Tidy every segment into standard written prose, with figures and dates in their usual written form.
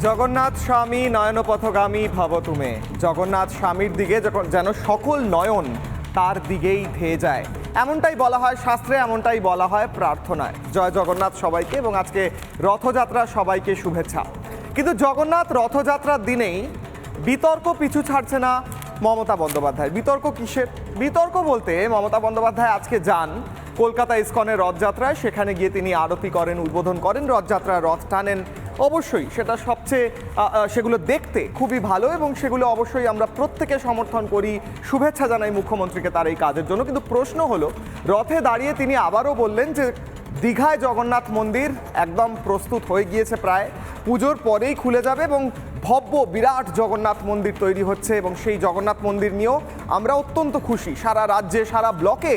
জগন্নাথ স্বামী নয়নপথগামী ভব তুমে। জগন্নাথ স্বামীর দিকে যখন যেন সকল নয়ন তার দিকেই ধেয়ে যায়, এমনটাই বলা হয় শাস্ত্রে, এমনটাই বলা হয় প্রার্থনায়। জয় জগন্নাথ সবাইকে, এবং আজকে রথযাত্রা সবাইকে শুভেচ্ছা। কিন্তু জগন্নাথ রথযাত্রার দিনেই বিতর্ক পিছু ছাড়ছে না মমতা বন্দ্যোপাধ্যায়। বিতর্ক কিসের? বিতর্ক বলতে মমতা বন্দ্যোপাধ্যায় আজকে যান কলকাতা ইসকনের রথযাত্রায়। সেখানে গিয়ে তিনি আরতি করেন, উদ্বোধন করেন, রথযাত্রার রথ টানেন। অবশ্যই সেটা সবচেয়ে সেগুলো দেখতে খুবই ভালো, এবং সেগুলো অবশ্যই আমরা প্রত্যেকে সমর্থন করি, শুভেচ্ছা জানাই মুখ্যমন্ত্রীকে তার এই কাজের জন্য। কিন্তু প্রশ্ন হলো, রথে দাঁড়িয়ে তিনি আবারও বললেন যে দীঘায় জগন্নাথ মন্দির একদম প্রস্তুত হয়ে গিয়েছে, প্রায় পুজোর পরেই খুলে যাবে, এবং ভব্য বিরাট জগন্নাথ মন্দির তৈরি হচ্ছে। এবং সেই জগন্নাথ মন্দির নিয়েও আমরা অত্যন্ত খুশি। সারা রাজ্যে, সারা ব্লকে,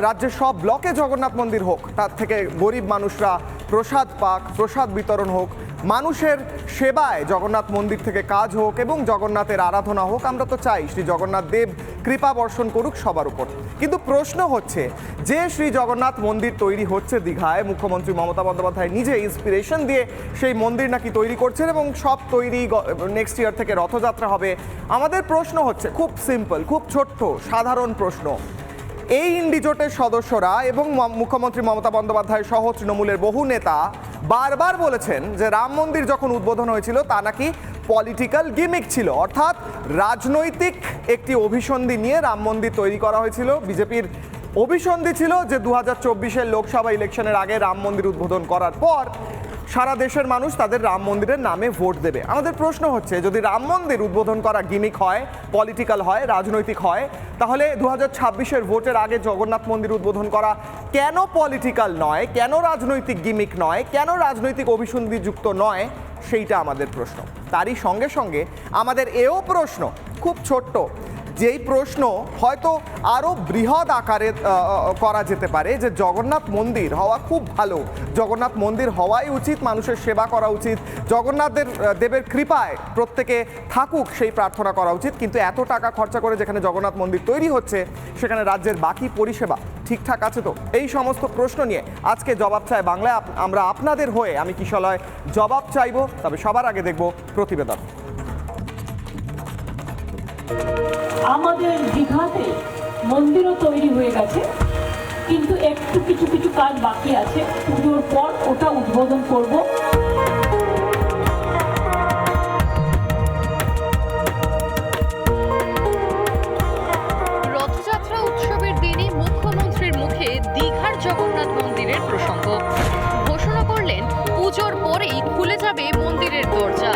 রাজ্যের সব ব্লকে জগন্নাথ মন্দির হোক, তার থেকে গরিব মানুষরা প্রসাদ পাক, প্রসাদ বিতরণ হোক, মানুষের সেবায় জগন্নাথ মন্দির থেকে কাজ হোক, এবং জগন্নাথের আরাধনা হোক। আমরা তো চাই শ্রী জগন্নাথ দেব কৃপা বর্ষণ করুক সবার উপর। কিন্তু প্রশ্ন হচ্ছে যে শ্রী জগন্নাথ মন্দির তৈরি হচ্ছে দীঘায়, মুখ্যমন্ত্রী মমতা বন্দ্যোপাধ্যায় নিজে ইন্সপিরেশন দিয়ে সেই মন্দির নাকি তৈরি করছেন, এবং সব তৈরি নেক্সট ইয়ার থেকে রথযাত্রা হবে। আমাদের প্রশ্ন হচ্ছে খুব সিম্পল, খুব ছোট্ট সাধারণ প্রশ্ন। এই ইন্ডিজোটের সদস্যরা এবং মুখ্যমন্ত্রী মমতা বন্দ্যোপাধ্যায় সহ তৃণমূলের বহু নেতা বারবার বলেছেন যে রাম মন্দির যখন উদ্বোধন হয়েছিল তা নাকি পলিটিক্যাল গিমিক ছিল, অর্থাৎ রাজনৈতিক একটি অভিসন্ধি নিয়ে রাম মন্দির তৈরি করা হয়েছিল। বিজেপির অভিসন্ধি ছিল যে 2024-এর লোকসভা ইলেকশনের আগে রাম মন্দির উদ্বোধন করার পর সারা দেশের মানুষ তাদের রাম মন্দিরের নামে ভোট দেবে। আমাদের প্রশ্ন হচ্ছে, যদি রাম মন্দির উদ্বোধন করা গিমিক হয়, পলিটিক্যাল হয়, রাজনৈতিক হয়, তাহলে 2026-এর ভোটের আগে জগন্নাথ মন্দির উদ্বোধন করা কেন পলিটিক্যাল নয়, কেন রাজনৈতিক গিমিক নয়, কেন রাজনৈতিক অভিসন্ধিযুক্ত নয়, সেইটা আমাদের প্রশ্ন। তারই সঙ্গে সঙ্গে আমাদের এও প্রশ্ন, খুব ছোট্ট, যেই প্রশ্ন হয়তো আরও বৃহৎ আকারে করা যেতে পারে, যে জগন্নাথ মন্দির হওয়া খুব ভালো, জগন্নাথ মন্দির হওয়াই উচিত, মানুষের সেবা করা উচিত, জগন্নাথের দেবের কৃপায় প্রত্যেকে থাকুক সেই প্রার্থনা করা উচিত। কিন্তু এত টাকা খরচা করে যেখানে জগন্নাথ মন্দির তৈরি হচ্ছে, সেখানে রাজ্যের বাকি পরিষেবা ঠিকঠাক আছে তো? এই সমস্ত প্রশ্ন নিয়ে আজকে জবাব চাই বাংলায় আমরা আপনাদের হয়ে, আমি কিশলয়, জবাব চাইব। তবে সবার আগে দেখব প্রতিবেদন। আমাদের দীঘাতে মন্দিরও তৈরি হয়ে গেছে, কিন্তু একটু কিছু কিছু কাজ বাকি আছে। পুজোর পর ওটা উদ্বোধন করব। রথযাত্রা উৎসবের দিনই মুখ্যমন্ত্রীর মুখে দীঘার জগন্নাথ মন্দিরের প্রসঙ্গ। ঘোষণা করলেন পুজোর পরেই খুলে যাবে মন্দিরের দরজা।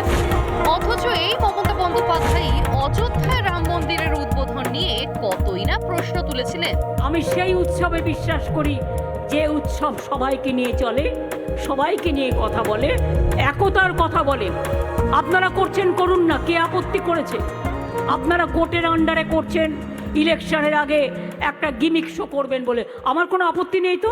অথচ এই মমতা বন্দ্যোপাধ্যায় অযোধ্যায় রাম মন্দিরের উদ্বোধন নিয়ে কতই না প্রশ্ন তুলেছিলেন। আমি সেই উৎসবে বিশ্বাস করি যে উৎসব সবাইকে নিয়ে চলে, সবাইকে নিয়ে কথা বলে, একতার কথা বলে। আপনারা করছেন, করুন না, কে আপত্তি করেছে? আপনারা কোর্টের আন্ডারে করছেন, ইলেকশনের আগে একটা গিমিক শো করবেন বলে আমার কোনো আপত্তি নেই তো।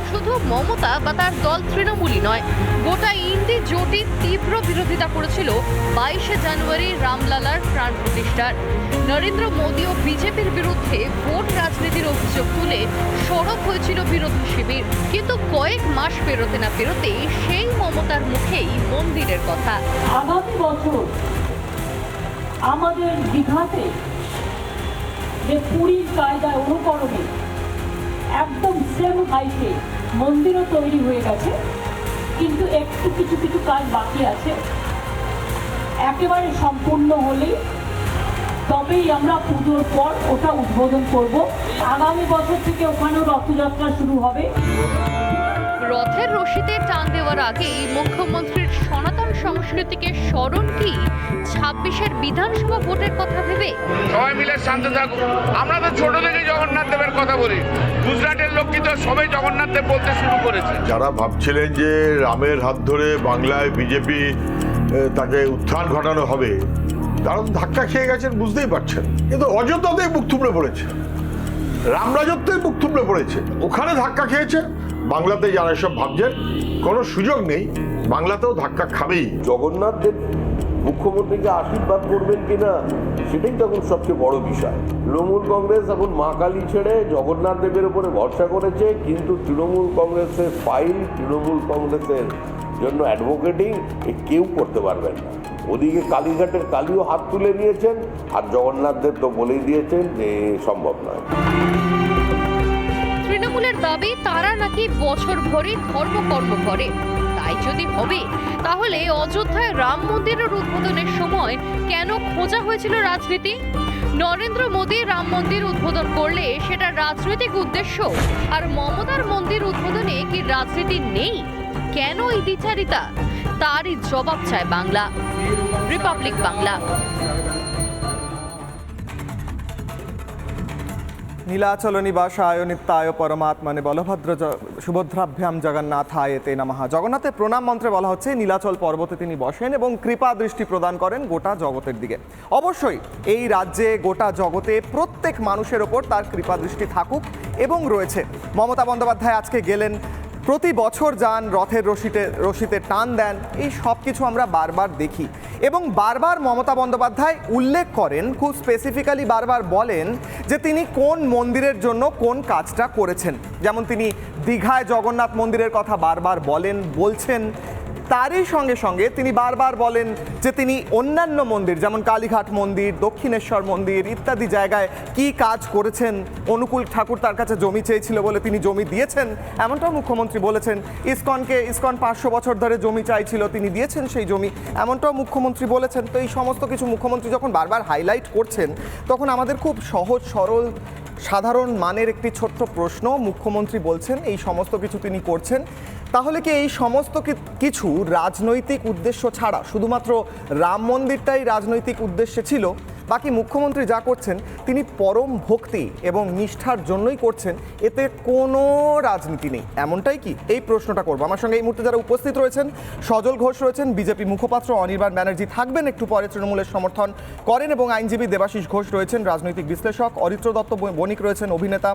শুধু মমতা বা তার দল তৃণমূলই নয়, গোটা ইন্ডি জোটের তীব্র বিরোধিতা করেছিল 22শে জানুয়ারি রামলালার প্রাণ প্রতিষ্ঠার। নরেন্দ্র মোদী ও বিজেপির বিরুদ্ধে ভোট রাজনীতির অভিযোগ তুলে সরব হয়েছিল বিরোধী শিবির। কিন্তু কয়েক মাস পেরোতে না পেরোতে সেই মমতার মুখেই মন্দিরের কথা। আগামী বছর আমাদের দীঘাতে যে পুরীর কায়দায় অনুকরণে একদম সেম হাইটে মন্দিরও তৈরি হয়ে গেছে, কিন্তু একটু কিছু কিছু কাজ বাকি আছে। একেবারে সম্পূর্ণ হলেই তবেই আমরা পুজোর পর ওটা উদ্বোধন করব। আগামী বছর থেকে ওখানেও রথযাত্রা শুরু হবে। রথের রশিতে টান দেওয়ার আগেই মুখ্যমন্ত্রীর সনাতন সংস্কৃতিকে স্মরণ কি 26-এর বিধানসভা ভোটের কথা ভেবে? সবাই মিলে শান্ত থাকুন। আমরা তো ছোট থেকে জগন্নাথ দেবের কথা বলি। গুজরাটের লোকটি তো সবাই জগন্নাথ দেব বলতে শুরু করেছে। যারা ভাবছিলেন যে রামের হাত ধরে বাংলায় বিজেপি তাকে উত্থান ঘটানো হবে, কারণ ধাক্কা খেয়ে গেছেন বুঝতেই পারছেন। কিন্তু অযোধ্যাতেই মুখ থুবড়ে পড়েছে, রামরাজত্বেই মুখ থুবড়ে পড়েছে। ওখানে ধাক্কা খেয়েছে, বাংলাতে যারা এসব ভাবছেন কোনো সুযোগ নেই, বাংলাতেও ধাক্কা খাবেই। জগন্নাথ দেব মুখ্যমন্ত্রীকে আশীর্বাদ করবেন কিনা সেটাই তখন সবচেয়ে বড় বিষয়। তৃণমূল কংগ্রেস এখন মা কালী ছেড়ে জগন্নাথ দেবের উপরে ভরসা করেছে, কিন্তু তৃণমূল কংগ্রেসের ফাইল, তৃণমূল কংগ্রেসের জন্য অ্যাডভোকেটিং কেউ করতে পারবেন না। ওদিকে কালীঘাটের কালীও হাত তুলে নিয়েছেন, আর জগন্নাথ দেব তো বলেই দিয়েছেন যে সম্ভব নয়। তৃণমূলের দাবি তারা নাকি বছর ভরে ধর্মকর্ম করে। তাই যদি হবে তাহলে অযোধ্যায় রাম মন্দিরের উদ্বোধনের সময় কেন খোঁজা হয়েছিল রাজনীতি? নরেন্দ্র মোদী রাম মন্দির উদ্বোধন করলে সেটা রাজনৈতিক উদ্দেশ্য, আর মমতার মন্দির উদ্বোধনে কি রাজনীতি নেই? কেন এই দ্বিচারিতা? তারই জবাব চায় বাংলা। রিপাবলিক বাংলা। নীলাচল নিবাসায় নিত্যায় পরমাত্মনে বলভদ্র সুভদ্রাভ্যাম জগন্নাথায় তে নমঃ। জগন্নাথের প্রণাম মন্ত্রে বলা হচ্ছে নীলাচল পর্বতে তিনি বসেন এবং কৃপা দৃষ্টি প্রদান করেন গোটা জগতের দিকে। অবশ্যই এই রাজ্যে গোটা জগতে প্রত্যেক মানুষের ওপর তার কৃপা দৃষ্টি থাকুক এবং রয়েছে। মমতা বন্দ্যোপাধ্যায় আজকে গেলেন, প্রতি বছর যান, রথের রশিতে টান দেন, এই সব কিছু আমরা বারবার দেখি এবং বারবার মমতা বন্দ্যোপাধ্যায় উল্লেখ করেন, খুব স্পেসিফিক্যালি বারবার বলেন যে তিনি কোন মন্দিরের জন্য কোন কাজটা করেছেন। যেমন তিনি দীঘায় জগন্নাথ মন্দিরের কথা বারবার বলছেন, তারই সঙ্গে সঙ্গে তিনি বারবার বলেন যে তিনি অন্যান্য মন্দির যেমন কালীঘাট মন্দির, দক্ষিণেশ্বর মন্দির ইত্যাদি জায়গায় কি কাজ করেছেন। অনুকূল ঠাকুর তার কাছে জমি চেয়েছিল বলে তিনি জমি দিয়েছেন, এমনটাও মুখ্যমন্ত্রী বলেছেন। ইসকন 500 বছর ধরে জমি চাইছিল, তিনি দিয়েছেন সেই জমি, এমনটাও মুখ্যমন্ত্রী বলেছেন। তো এই সমস্ত কিছু মুখ্যমন্ত্রী যখন বারবার হাইলাইট করছেন, তখন আমাদের খুব সহজ সরল সাধারণ মানের একটি ছোট্ট প্রশ্ন, মুখ্যমন্ত্রী বলছেন এই সমস্ত কিছু তিনি করছেন, তাহলে কি এই সমস্ত কিছু রাজনৈতিক উদ্দেশ্য ছাড়া শুধুমাত্র রাম মন্দিরটাই রাজনৈতিক উদ্দেশ্যে ছিল? বাকি মুখ্যমন্ত্রী যা করছেন তিনি পরম ভক্তি এবং নিষ্ঠার জন্যই করছেন, এতে কোনো রাজনীতি নেই, এমনটাই কি? এই প্রশ্নটা করবো। আমার সঙ্গে এই মুহূর্তে যারা উপস্থিত রয়েছেন, সজল ঘোষ রয়েছেন, বিজেপি মুখপাত্র অনির্বাণ ব্যানার্জি থাকবেন একটু পরে, তৃণমূলের সমর্থন করেন, এবং আইনজীবী দেবাশিস ঘোষ রয়েছেন, রাজনৈতিক বিশ্লেষক অরিত্র দত্ত বণিক রয়েছেন, অভিনেতা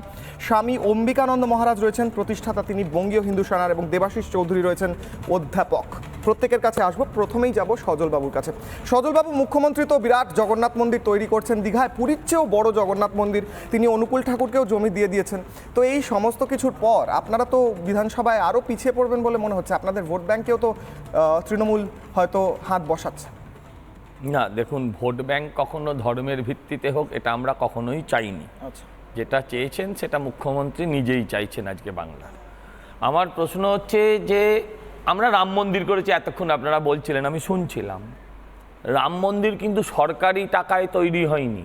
স্বামী অম্বিকানন্দ মহারাজ রয়েছেন, প্রতিষ্ঠাতা তিনি বঙ্গীয় হিন্দু সেনার, এবং দেবাশিস চৌধুরী রয়েছেন অধ্যাপক। প্রত্যেকের কাছে আসবো, প্রথমেই যাব সজলবাবুর কাছে। সজলবাবু, মুখ্যমন্ত্রী তো বিরাট জগন্নাথ মন্দির তৈরি করছেন দীঘায়, পুরীর চেয়েও বড় জগন্নাথ মন্দির, তিনি অনুকূল ঠাকুরকেও জমি দিয়ে দিয়েছেন। তো এই সমস্ত কিছুর পর আপনারা তো বিধানসভায় আরও পিছিয়ে পড়বেন বলে মনে হচ্ছে, আপনাদের ভোট ব্যাংকেও তো তৃণমূল হয়তো হাত বসাচ্ছে। না, দেখুন, ভোট ব্যাংক কখনো ধর্মের ভিত্তিতে হোক এটা আমরা কখনোই চাইনি। আচ্ছা, যেটা চেয়েছেন সেটা মুখ্যমন্ত্রী নিজেই চাইছেন আজকে বাংলার। আমার প্রশ্ন হচ্ছে যে আমরা রাম মন্দির করেছি, এতক্ষণ আপনারা বলছিলেন, আমি শুনছিলাম। রাম মন্দির কিন্তু সরকারি টাকায় তৈরি হয়নি।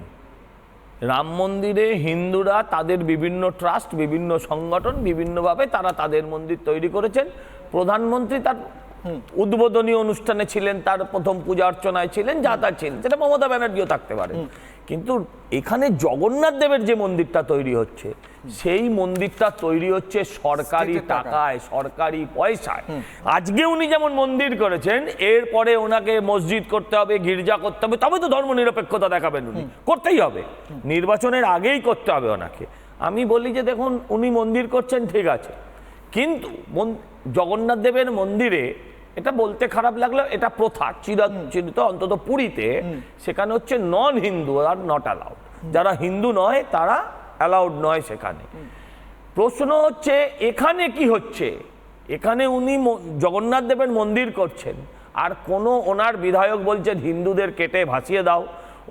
রাম মন্দিরে হিন্দুরা তাদের বিভিন্ন ট্রাস্ট, বিভিন্ন সংগঠন, বিভিন্নভাবে তারা তাদের মন্দির তৈরি করেছেন। প্রধানমন্ত্রী তার উদ্বোধনী অনুষ্ঠানে ছিলেন, তার প্রথম পূজা অর্চনায় ছিলেন, যা তা ছিলেন, সেটা মমতা ব্যানার্জিও থাকতে পারে। কিন্তু এখানে জগন্নাথ দেবের যে মন্দিরটা তৈরি হচ্ছে, সেই মন্দিরটা তৈরি হচ্ছে সরকারি টাকায়, সরকারি পয়সায়। আজকে উনি যেমন মন্দির করেছেন, এরপরে ওনাকে মসজিদ করতে হবে, গির্জা করতে হবে, তবে তো ধর্ম নিরপেক্ষতা দেখাবেন, উনি করতেই হবে, নির্বাচনের আগেই করতে হবে ওনাকে। আমি বলি যে দেখুন, উনি মন্দির করছেন ঠিক আছে, কিন্তু জগন্নাথ দেবের মন্দিরে, এটা বলতে খারাপ লাগলো, এটা প্রথা চিরচিরিত, অন্তত পুরীতে সেখানে হচ্ছে নন হিন্দু আর নট অ্যালাউড, যারা হিন্দু নয় তারা অ্যালাউড নয় সেখানে। প্রশ্ন হচ্ছে এখানে কি হচ্ছে? এখানে উনি জগন্নাথ দেবের মন্দির করছেন, আর কোনো ওনার বিধায়ক বলছেন হিন্দুদের কেটে ভাসিয়ে দাও,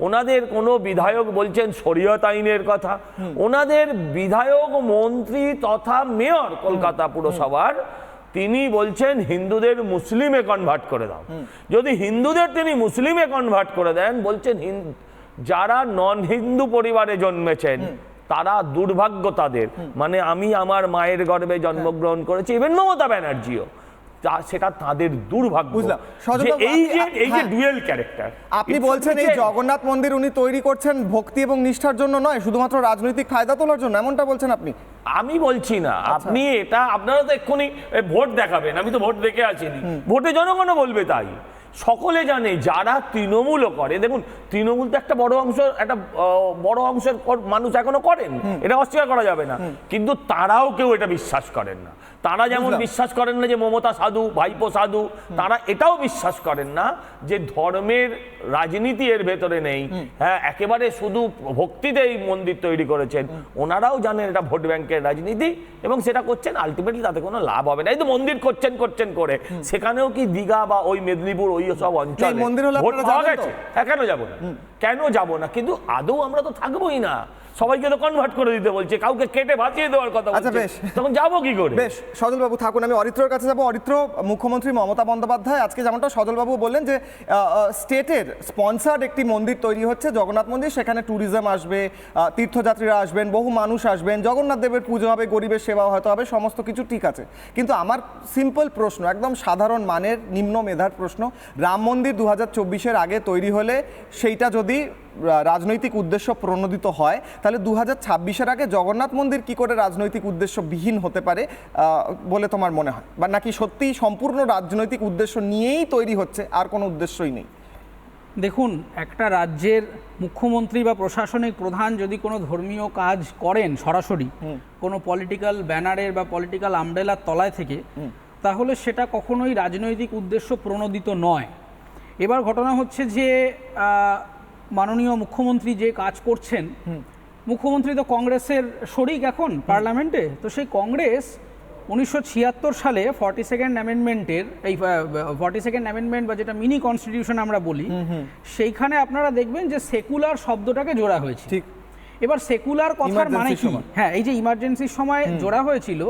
ওনাদের কোনো বিধায়ক বলছেন শরীয়ত আইনের কথা, ওনাদের বিধায়ক মন্ত্রী তথা মেয়র কলকাতা পুরসভার তিনি বলছেন হিন্দুদের মুসলিমে কনভার্ট করে দাও। যদি হিন্দুদের তিনি মুসলিমে কনভার্ট করে দেন, বলছেন যারা নন হিন্দু পরিবারে জন্মেছেন তারা দুর্ভাগ্য তাদের, মানে আমি আমার মায়ের গর্ভে জন্মগ্রহণ করেছি, ইভেন মমতা ব্যানার্জিও, সেটা তাদের দুর্ভাগ্য। এই যে ডুয়েল ক্যারেক্টার আপনি বলছেন এই জগন্নাথ মন্দির উনি তৈরি করছেন ভক্তি এবং নিষ্ঠার জন্য নয়, শুধুমাত্র রাজনৈতিক ফায়দা তোলার জন্য, এমনটা বলছেন আপনি? আমি বলছি না, আপনি এটা, আপনারা তো এক্ষুনি ভোট দেখাবেন, আমি তো ভোট দেখে আসিনি, ভোটে জনগণও বলবে তাই। সকলে জানে যারা তৃণমূলও করে, দেখুন তৃণমূল তো একটা বড় অংশের মানুষ এখনো করেন, এটা অস্বীকার করা যাবে না, কিন্তু তারাও কেউ এটা বিশ্বাস করেন না। তারা যেমন বিশ্বাস করেন না যে মমতা সাধু, ভাইপো সাধু, তারা এটাও বিশ্বাস করেন না যে ধর্মের রাজনীতি এর ভেতরে নেই। হ্যাঁ, একেবারে শুধু ভক্তিতেই মন্দির তৈরি করেছেন। ওনারাও জানেন এটা ভোট ব্যাংকের রাজনীতি এবং সেটা করছেন, আলটিমেটলি তাতে কোনো লাভ হবে না। এই তো মন্দির করছেন করে, সেখানেও কি দীঘা বা ওই মেদিনীপুর ওই সব অঞ্চলে মন্দির হলে ভোট আপনারা পাওয়া যাবেন তো? গেছে? হ্যাঁ, কেন যাব না? কিন্তু আদৌ আমরা তো থাকবোই না, সবাইকে তো কনভার্ট করে দিতে বলছে, কাউকে কেটে ভাসিয়ে দেওয়ার কথা আচ্ছা, বলছে, বেশ। তখন যাবো কি করে? বেশ, সজলবাবু থাকুন, আমি অরিত্রর কাছে যাবো। অরিত্র, মুখ্যমন্ত্রী মমতা বন্দ্যোপাধ্যায় আজকে যেমনটা সজলবাবু বললেন যে স্টেটের স্পন্সার্ড একটি মন্দির তৈরি হচ্ছে, জগন্নাথ মন্দির, সেখানে ট্যুরিজম আসবে, তীর্থযাত্রীরা আসবেন, বহু মানুষ আসবেন, জগন্নাথ দেবের পুজো হবে, গরিবের সেবা হয়তো হবে, সমস্ত কিছু ঠিক আছে। কিন্তু আমার সিম্পল প্রশ্ন, একদম সাধারণ মানের নিম্ন মেধার প্রশ্ন, রাম মন্দির 2024-এর আগে তৈরি হলে সেইটা যদি রাজনৈতিক উদ্দেশ্য প্রণোদিত হয়, তাহলে 2026-এর আগে জগন্নাথ মন্দির কি করে রাজনৈতিক উদ্দেশ্যবিহীন হতে পারে বলে তোমার মনে হয়? বা নাকি সত্যিই সম্পূর্ণ রাজনৈতিক উদ্দেশ্য নিয়েই তৈরি হচ্ছে, আর কোনো উদ্দেশ্যই নেই? দেখুন, একটা রাজ্যের মুখ্যমন্ত্রী বা প্রশাসনিক প্রধান যদি কোনো ধর্মীয় কাজ করেন সরাসরি কোনো পলিটিক্যাল ব্যানারের বা পলিটিক্যাল আমব্রেলার তলায় থেকে, তাহলে সেটা কখনোই রাজনৈতিক উদ্দেশ্য প্রণোদিত নয়। এবার ঘটনা হচ্ছে যে মাননীয় মুখ্যমন্ত্রী যে কাজ করছেন, মুখ্যমন্ত্রী তো কংগ্রেসের শরিক এখন পার্লামেন্টে, তো সেই কংগ্রেস 1976 সালে 42nd অ্যামেন্ডমেন্টের এই 42nd অ্যামেন্ডমেন্ট বা যেটা মিনি কনস্টিটিউশন আমরা বলি, সেইখানে আপনারা দেখবেন যে সেকুলার শব্দটাকে জোড়া হয়েছে। ঠিক। এবার সেকুলার কথার মানে কি? হ্যাঁ, এই যে ইমার্জেন্সির সময় জোড়া হয়েছিল,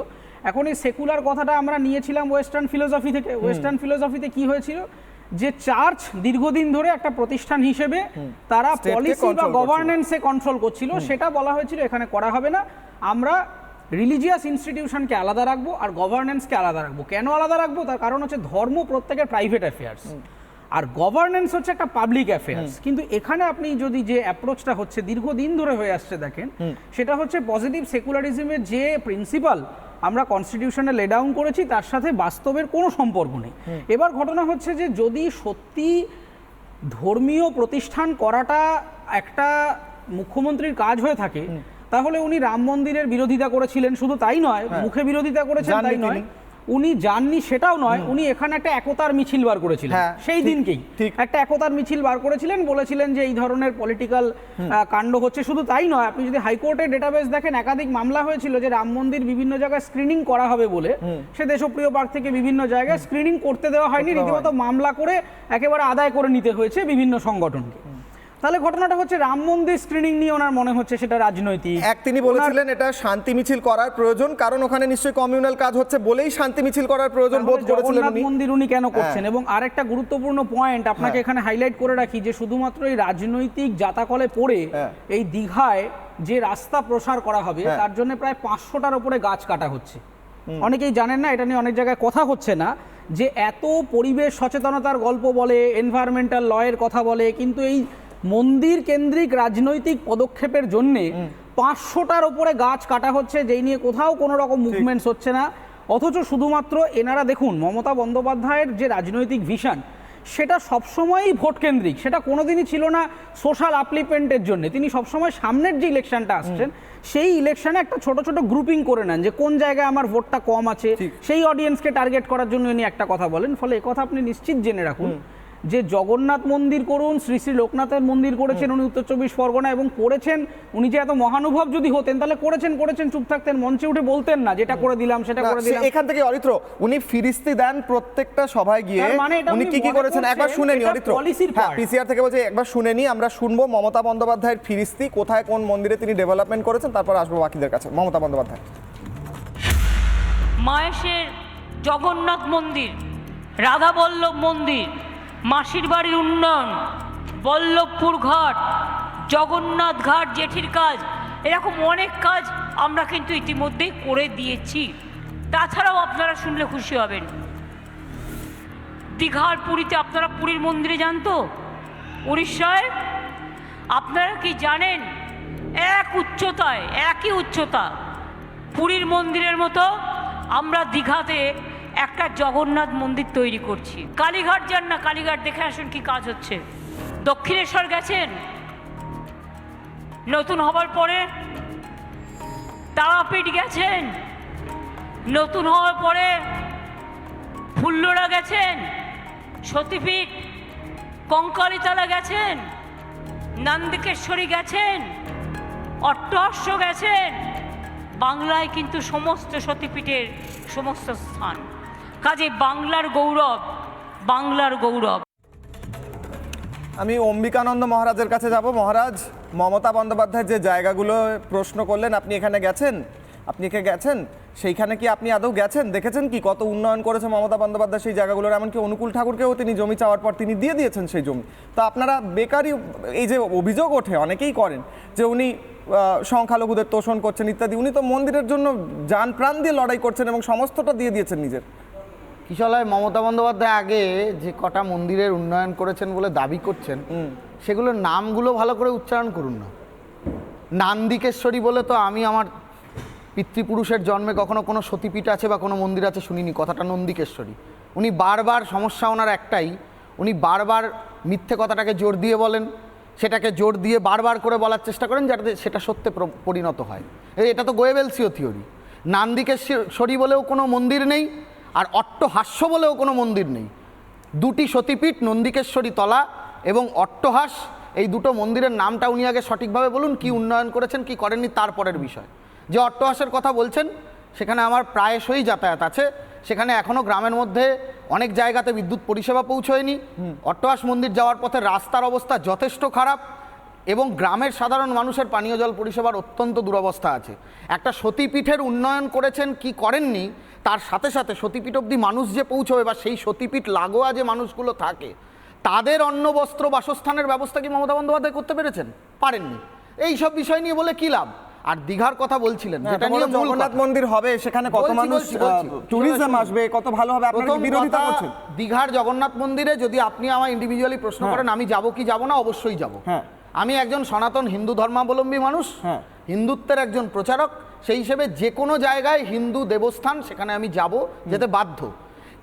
এখন এই সেকুলার কথাটা আমরা নিয়েছিলাম ওয়েস্টার্ন ফিলোসফি থেকে। ওয়েস্টার্ন ফিলোসফিতে কি হয়েছিল, যে চার্চ দীর্ঘদিন ধরে একটা প্রতিষ্ঠান হিসেবে তারা পলিসি বা গভর্নেন্সে কন্ট্রোল করছিল, সেটা বলা হয়েছিল এখানে করা হবে না, আমরা রিলিজিয়াস ইনস্টিটিউশনকে আলাদা রাখবো আর গভর্নেন্সকে আলাদা রাখবো। কেন আলাদা রাখবো? তার কারণ হচ্ছে ধর্ম প্রত্যেকের প্রাইভেট অ্যাফেয়ার্স আর গভর্নেন্স হচ্ছে একটা পাবলিক অ্যাফেয়ার্স। কিন্তু এখানে আপনি যদি যে অ্যাপ্রোচটা হচ্ছে দীর্ঘদিন ধরে হয়ে আসছে দেখেন, সেটা হচ্ছে পজিটিভ সেকুলারিজমের যে প্রিন্সিপাল আমরা কনস্টিটিউশনে লে ডাউন করেছি তার সাথে বাস্তবের কোনো সম্পর্ক নেই। এবার ঘটনা হচ্ছে যে যদি সত্যি ধর্মীয় প্রতিষ্ঠান করাটা একটা মুখ্যমন্ত্রীর কাজ হয়ে থাকে, তাহলে উনি রাম মন্দিরের বিরোধিতা করেছিলেন, শুধু তাই নয়, মুখে বিরোধিতা করেছেন তাই নয়, উনি যাননি সেটাও নয়, উনি এখানে একটা একতার মিছিল বার করেছিলেন। সেই দিনকেই একটা একতার মিছিল বার করেছিলেন, বলেছিলেন যে এই ধরনের পলিটিক্যাল কাণ্ড হচ্ছে। শুধু তাই নয়, আপনি যদি হাইকোর্টের ডেটাবেস দেখেন, একাধিক মামলা হয়েছিল যে রাম মন্দির বিভিন্ন জায়গায় স্ক্রিনিং করা হবে বলে, সে দেশপ্রিয় পার্ক থেকে বিভিন্ন জায়গায় স্ক্রিনিং করতে দেওয়া হয়নি, রীতিমতো মামলা করে একেবারে আদায় করে নিতে হয়েছে বিভিন্ন সংগঠনকে। তাহলে ঘটনাটা হচ্ছে রাম মন্দির স্ক্রিনিং নিয়ে ওনার মনে হচ্ছে সেটা রাজনৈতিক। তিনি বলেছিলেন এটা শান্তি মিছিল করার প্রয়োজন, কারণ ওখানে নিশ্চয়ই কমিউনাল কাজ হচ্ছে বলেই শান্তি মিছিল করার প্রয়োজন বোধ করেছিলেন উনি। মন্দির উনি কেন করছেন? এবং আরেকটা গুরুত্বপূর্ণ পয়েন্ট আপনাকে এখানে হাইলাইট করে রাখি, যে শুধুমাত্র এই রাজনৈতিক জাতাকলে পড়ে এই দীঘায় যে রাস্তা প্রসার করা হবে তার জন্য প্রায় 500টার উপরে গাছ কাটা হচ্ছে। অনেকেই জানেন না, এটা নিয়ে অনেক জায়গায় কথা হচ্ছে না, যে এত পরিবেশ সচেতনতার গল্প বলে, এনভায়রনমেন্টাল লয়ের কথা বলে, কিন্তু এই মন্দির কেন্দ্রিক রাজনৈতিক পদক্ষেপের জন্যে 500টার উপরে গাছ কাটা হচ্ছে, যেই নিয়ে কোথাও কোনো রকম মুভমেন্টস হচ্ছে না। অথচ শুধুমাত্র এনারা দেখুন, মমতা বন্দ্যোপাধ্যায়ের যে রাজনৈতিক ভিশন সেটা সবসময়ই ভোট কেন্দ্রিক, সেটা কোনোদিনই ছিল না সোশ্যাল আপলিপমেন্টের জন্য। তিনি সবসময় সামনের যে ইলেকশনটা আসছেন সেই ইলেকশনে একটা ছোট ছোট গ্রুপিং করে নেন, যে কোন জায়গায় আমার ভোটটা কম আছে, সেই অডিয়েন্সকে টার্গেট করার জন্য উনি একটা কথা বলেন। ফলে একথা আপনি নিশ্চিত জেনে রাখুন যে জগন্নাথ মন্দির করুন, শ্রী শ্রী লোকনাথের মন্দির করেছেন উনি উত্তর 24 পরগনা, এবং করেছেন উনি যে এত মহানুভব যদি হতেন তাহলে করেছেন চুপ থাকতেন, মঞ্চে উঠে বলতেন না যেটা করে দিলাম সেটা করে দিলাম। এখান থেকে অরিত্র, উনি ফিরিস্তি দেন প্রত্যেকটা সভায় গিয়ে, উনি কি করেছেন একবার শুনেনি অরিত্র? হ্যাঁ, পিসিআর থেকে বলছে একবার শুনেনি, আমরা শুনবো মমতা বন্দ্যোপাধ্যায়ের ফিরিস্তি কোথায় কোন মন্দিরে তিনি ডেভেলপমেন্ট করেছেন, তারপর আসবো বাকিদের কাছে। মমতা বন্দ্যোপাধ্যায়। মায়েশের জগন্নাথ মন্দির, রাধাবল্লভ মন্দির, মাসির বাড়ির উন্নয়ন, বল্লভপুর ঘাট, জগন্নাথ ঘাট জেঠির কাজ, এরকম অনেক কাজ আমরা কিন্তু ইতিমধ্যেই করে দিয়েছি। তাছাড়াও আপনারা শুনলে খুশি হবেন, দীঘার পুরীতে, আপনারা পুরীর মন্দিরে যান তো, উড়িষ্যায়, আপনারা কি জানেন একই উচ্চতা পুরীর মন্দিরের মতো আমরা দীঘাতে একটা জগন্নাথ মন্দির তৈরি করছি। কালীঘাট যান না, কালীঘাট দেখে আসুন কি কাজ হচ্ছে। দক্ষিণেশ্বর গেছেন নতুন হবার পরে, তারাপীঠ গেছেন নতুন হওয়ার পরে, ফুল্লরা গেছেন, সতীপীঠ, কঙ্কালীতলা গেছেন, নন্দিকেশ্বরী গেছেন, অট্টহাস্য গেছেন। বাংলায় কিন্তু সমস্ত সতীপীঠের সমস্ত স্থান। কাজে বাংলার গৌরব, বাংলার গৌরব। আমি অম্বিকানন্দ মহারাজের কাছে যাব। মহারাজ, মমতা বন্দ্যোপাধ্যায় যে জায়গাগুলো প্রশ্ন করলেন, আপনি এখানে গেছেন, আপনি এখানে গেছেন, সেইখানে কি আপনি আদৌ গেছেন? দেখেছেন কি কত উন্নয়ন করেছে মমতা বন্দ্যোপাধ্যায় সেই জায়গাগুলোর? এমনকি অনুকূল ঠাকুরকেও তিনি জমি চাওয়ার পর তিনি দিয়ে দিয়েছেন সেই জমি। তো আপনারা বেকারই এই যে অভিযোগ ওঠে, অনেকেই করেন যে উনি সংখ্যালঘুদের তোষণ করছেন ইত্যাদি, উনি তো মন্দিরের জন্য জান প্রাণ দিয়ে লড়াই করছেন এবং সমস্তটা দিয়ে দিয়েছেন নিজের। কিশলয় মমতা বন্দ্যোপাধ্যায় আগে যে কটা মন্দিরের উন্নয়ন করেছেন বলে দাবি করছেন, সেগুলোর নামগুলো ভালো করে উচ্চারণ করুন না। নান্দিকেশ্বরী বলে তো আমি আমার পিতৃপুরুষের জন্মে কখনো কোনো সতীপীঠ আছে বা কোনো মন্দির আছে শুনিনি। কথাটা নন্দিকেশ্বরী। উনি বারবার, সমস্যা ওনার একটাই, উনি বারবার মিথ্যে কথাটাকে জোর দিয়ে বলেন, সেটাকে জোর দিয়ে বারবার করে বলার চেষ্টা করেন যাতে সেটা সত্যে পরিণত হয়। এটা তো গোয়েবেলসীয় থিওরি। নান্দিকেশ্বরী বলেও কোনো মন্দির নেই, আর অট্টহাস্য বলেও কোনো মন্দির নেই। দুটি সতীপীঠ, নন্দিকেশ্বরী তলা এবং অট্টহাস, এই দুটো মন্দিরের নামটা উনি আগে সঠিকভাবে বলুন। কি উন্নয়ন করেছেন, কি করেননি তারপরের বিষয়। যে অট্টহাসের কথা বলছেন, সেখানে আমার প্রায়শই যাতায়াত আছে। সেখানে এখনও গ্রামের মধ্যে অনেক জায়গাতে বিদ্যুৎ পরিষেবা পৌঁছয়নি। অট্টহাস মন্দির যাওয়ার পথে রাস্তার অবস্থা যথেষ্ট খারাপ এবং গ্রামের সাধারণ মানুষের পানীয় জল পরিষেবার অত্যন্ত দুরবস্থা আছে। একটা সতীপীঠের উন্নয়ন করেছেন কি করেননি, তার সাথে সাথে সতীপীঠ অবধি মানুষ যে পৌঁছবে বা সেই সতীপীঠ লাগোয়া যে মানুষগুলো থাকে তাদের অন্ন বস্ত্র বাসস্থানের ব্যবস্থা কি মমতা বন্দ্যোপাধ্যায় করতে পেরেছেন? পারেননি। এই সব বিষয় নিয়ে বলে কি লাভ? আর দীঘার কথা বলছিলেন, যেটা নিয়ে জগন্নাথ মন্দির হবে, সেখানে কত মানুষ ট্যুরিজম আসবে, কত ভালো হবে, আপনারা কি বিরোধিতা করছেন? দীঘার জগন্নাথ মন্দিরে যদি আপনি আমায় ইন্ডিভিজুয়ালি প্রশ্ন করেন আমি যাব কি যাব না, অবশ্যই যাব। আমি একজন সনাতন হিন্দু ধর্মাবলম্বী মানুষ, হিন্দুত্বের একজন প্রচারক, সেই হিসেবে যে কোনো জায়গায় হিন্দু দেবস্থান সেখানে আমি যাব, যেতে বাধ্য।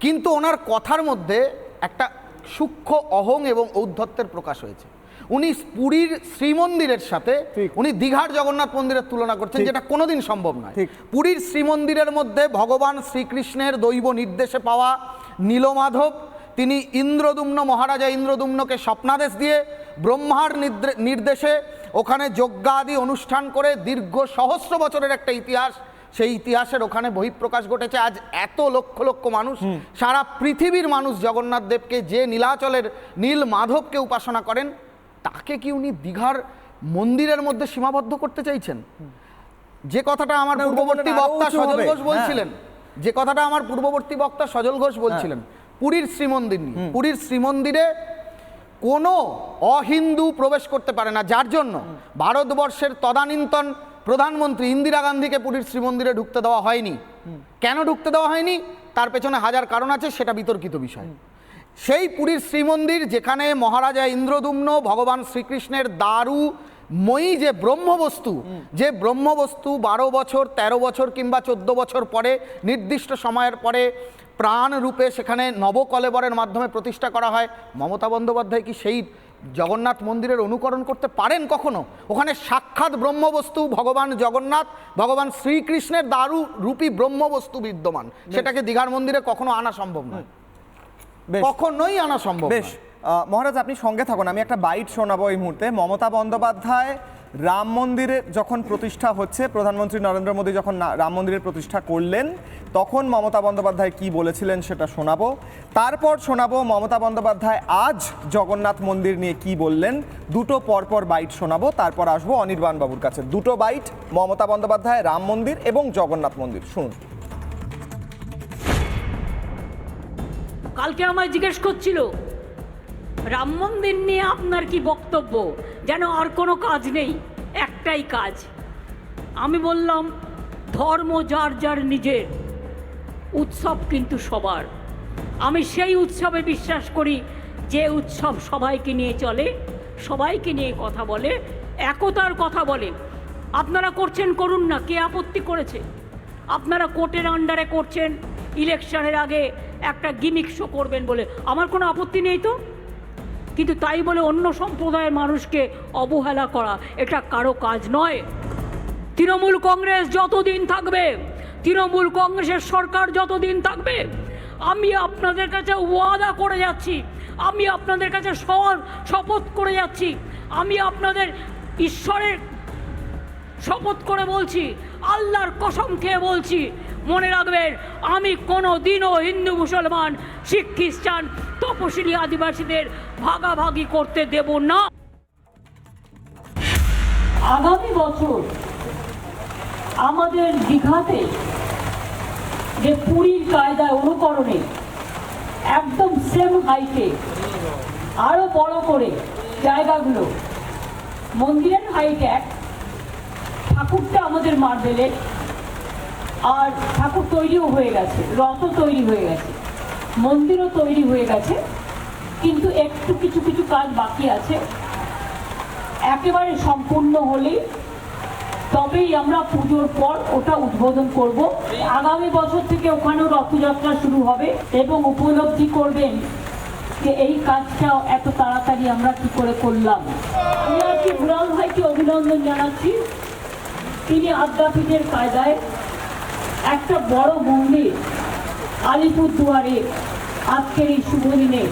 কিন্তু ওনার কথার মধ্যে একটা সূক্ষ্ম অহং এবং ঔদ্ধত্যের প্রকাশ হয়েছে। উনি পুরীর শ্রীমন্দিরের সাথে উনি দীঘার জগন্নাথ মন্দিরের তুলনা করছেন, যেটা কোনোদিন সম্ভব নয়। পুরীর শ্রীমন্দিরের মধ্যে ভগবান শ্রীকৃষ্ণের দৈব নির্দেশে পাওয়া নীলমাধব, তিনি ইন্দ্রদুম্ন, মহারাজা ইন্দ্রদুম্নকে স্বপ্নাদেশ দিয়ে ব্রহ্মার নির্দেশে ওখানে যজ্ঞাদি অনুষ্ঠান করে দীর্ঘ সহস্র বছরের একটা ইতিহাস, সেই ইতিহাসের ওখানে বহিঃপ্রকাশ ঘটেছে। আজ এত লক্ষ লক্ষ মানুষ, সারা পৃথিবীর মানুষ জগন্নাথ দেবকে, যে নীলাচলের নীল মাধবকে উপাসনা করেন, তাকে কি উনি দীঘার মন্দিরের মধ্যে সীমাবদ্ধ করতে চাইছেন? যে কথাটা আমার পূর্ববর্তী বক্তা সজল ঘোষ বলছিলেন, যে কথাটা আমার পূর্ববর্তী বক্তা সজল ঘোষ বলছিলেন পুরীর শ্রীমন্দির নিয়ে, পুরীর শ্রীমন্দিরে কোনো অহিন্দু প্রবেশ করতে পারে না, যার জন্য ভারতবর্ষের তদানীন্তন প্রধানমন্ত্রী ইন্দিরা গান্ধীকে পুরীর শ্রীমন্দিরে ঢুকতে দেওয়া হয়নি। কেন ঢুকতে দেওয়া হয়নি তার পেছনে হাজার কারণ আছে, সেটা বিতর্কিত বিষয়। সেই পুরীর শ্রীমন্দির, যেখানে মহারাজা ইন্দ্রদুম্ন ভগবান শ্রীকৃষ্ণের দারুময়ী যে ব্রহ্মবস্তু, যে ব্রহ্মবস্তু 12 বছর 13 বছর কিংবা 14 বছর পরে, নির্দিষ্ট সময়ের পরে প্রাণ রূপে সেখানে নবকলেবরের মাধ্যমে প্রতিষ্ঠা করা হয়, মমতা বন্দ্যোপাধ্যায় কি সেই জগন্নাথ মন্দিরের অনুকরণ করতে পারেন কখনো? ওখানে সাক্ষাৎ ব্রহ্মবস্তু ভগবান জগন্নাথ, ভগবান শ্রীকৃষ্ণের দারু রূপী ব্রহ্মবস্তু বিদ্যমান, সেটাকে দীঘার মন্দিরে কখনো আনা সম্ভব নয়, কখনোই আনা সম্ভব। বেশ, মহারাজ আপনি সঙ্গে থাকুন, আমি একটা বাইট শোনাবো এই মুহূর্তে। মমতা বন্দ্যোপাধ্যায় রাম মন্দিরে যখন প্রতিষ্ঠা হচ্ছে, প্রধানমন্ত্রী নরেন্দ্র মোদী যখন রাম মন্দিরের প্রতিষ্ঠা করলেন, তখন মমতা বন্দ্যোপাধ্যায় কি বলেছিলেন সেটা শোনাবো। তারপর শোনাবো মমতা বন্দ্যোপাধ্যায় আজ জগন্নাথ মন্দির নিয়ে কি বললেন। দুটো পরপর বাইট শোনাবো, তারপর আসবো অনির্বাণ বাবুর কাছে। দুটো বাইট, মমতা বন্দ্যোপাধ্যায়, রাম মন্দির এবং জগন্নাথ মন্দির, শুনুন। কালকে আমায় জিজ্ঞেস করছিল রাম মন্দির নিয়ে আপনার কি বক্তব্য, যেন আর কোনো কাজ নেই, একটাই কাজ। আমি বললাম ধর্ম যার যার নিজের, উৎসব কিন্তু সবার। আমি সেই উৎসবে বিশ্বাস করি যে উৎসব সবাইকে নিয়ে চলে, সবাইকে নিয়ে কথা বলে, একতার কথা বলে। আপনারা করছেন, করুন না, কে আপত্তি করেছে? আপনারা কোর্টের আন্ডারে করছেন, ইলেকশনের আগে একটা গিমিক শো করবেন বলে, আমার কোনো আপত্তি নেই তো। কিন্তু তাই বলে অন্য সম্প্রদায়ের মানুষকে অবহেলা করা এটা কারো কাজ নয়। তৃণমূল কংগ্রেস যতদিন থাকবে, তৃণমূল কংগ্রেসের সরকার যতদিন থাকবে, আমি আপনাদের কাছে ওয়াদা করে যাচ্ছি, আমি আপনাদের কাছে শপথ করে যাচ্ছি, আমি আপনাদের ঈশ্বরের শপথ করে বলছি, আল্লাহর কসম খেয়ে বলছি, মনে রাখবেন আমি কোনো দিনও হিন্দু মুসলমান শিখ খ্রিস্টান তপশিলি আদিবাসীদের ভাগাভাগি করতে দেব না। আগামী বছর আমাদের দীঘাতে যে পুরীর কায়দায় অনুকরণে একদম সেম হাইটে আরো বড় করে জায়গাগুলো, মন্দিরের হাইট এক, ঠাকুরটা আমাদের মার্বেলের, আর ঠাকুর তৈরিও হয়ে গেছে, রথও তৈরি হয়ে গেছে, মন্দিরও তৈরি হয়ে গেছে, কিন্তু একটু কিছু কিছু কাজ বাকি আছে। একেবারে সম্পূর্ণ হলেই তবেই আমরা পুজোর পর ওটা উদ্বোধন করব। আগামী বছর থেকে ওখানেও রথযাত্রা শুরু হবে এবং উপলব্ধি করবেন যে এই কাজটা এত তাড়াতাড়ি আমরা কি করে করলাম। আমি আজকে বুড়াল ভাইকে অভিনন্দন জানাচ্ছি, তিনি আদ্যাপীঠের কায়দায় একটা বড় মন্দির আলিপুরদুয়ারে আজকের এই শুভ দিনে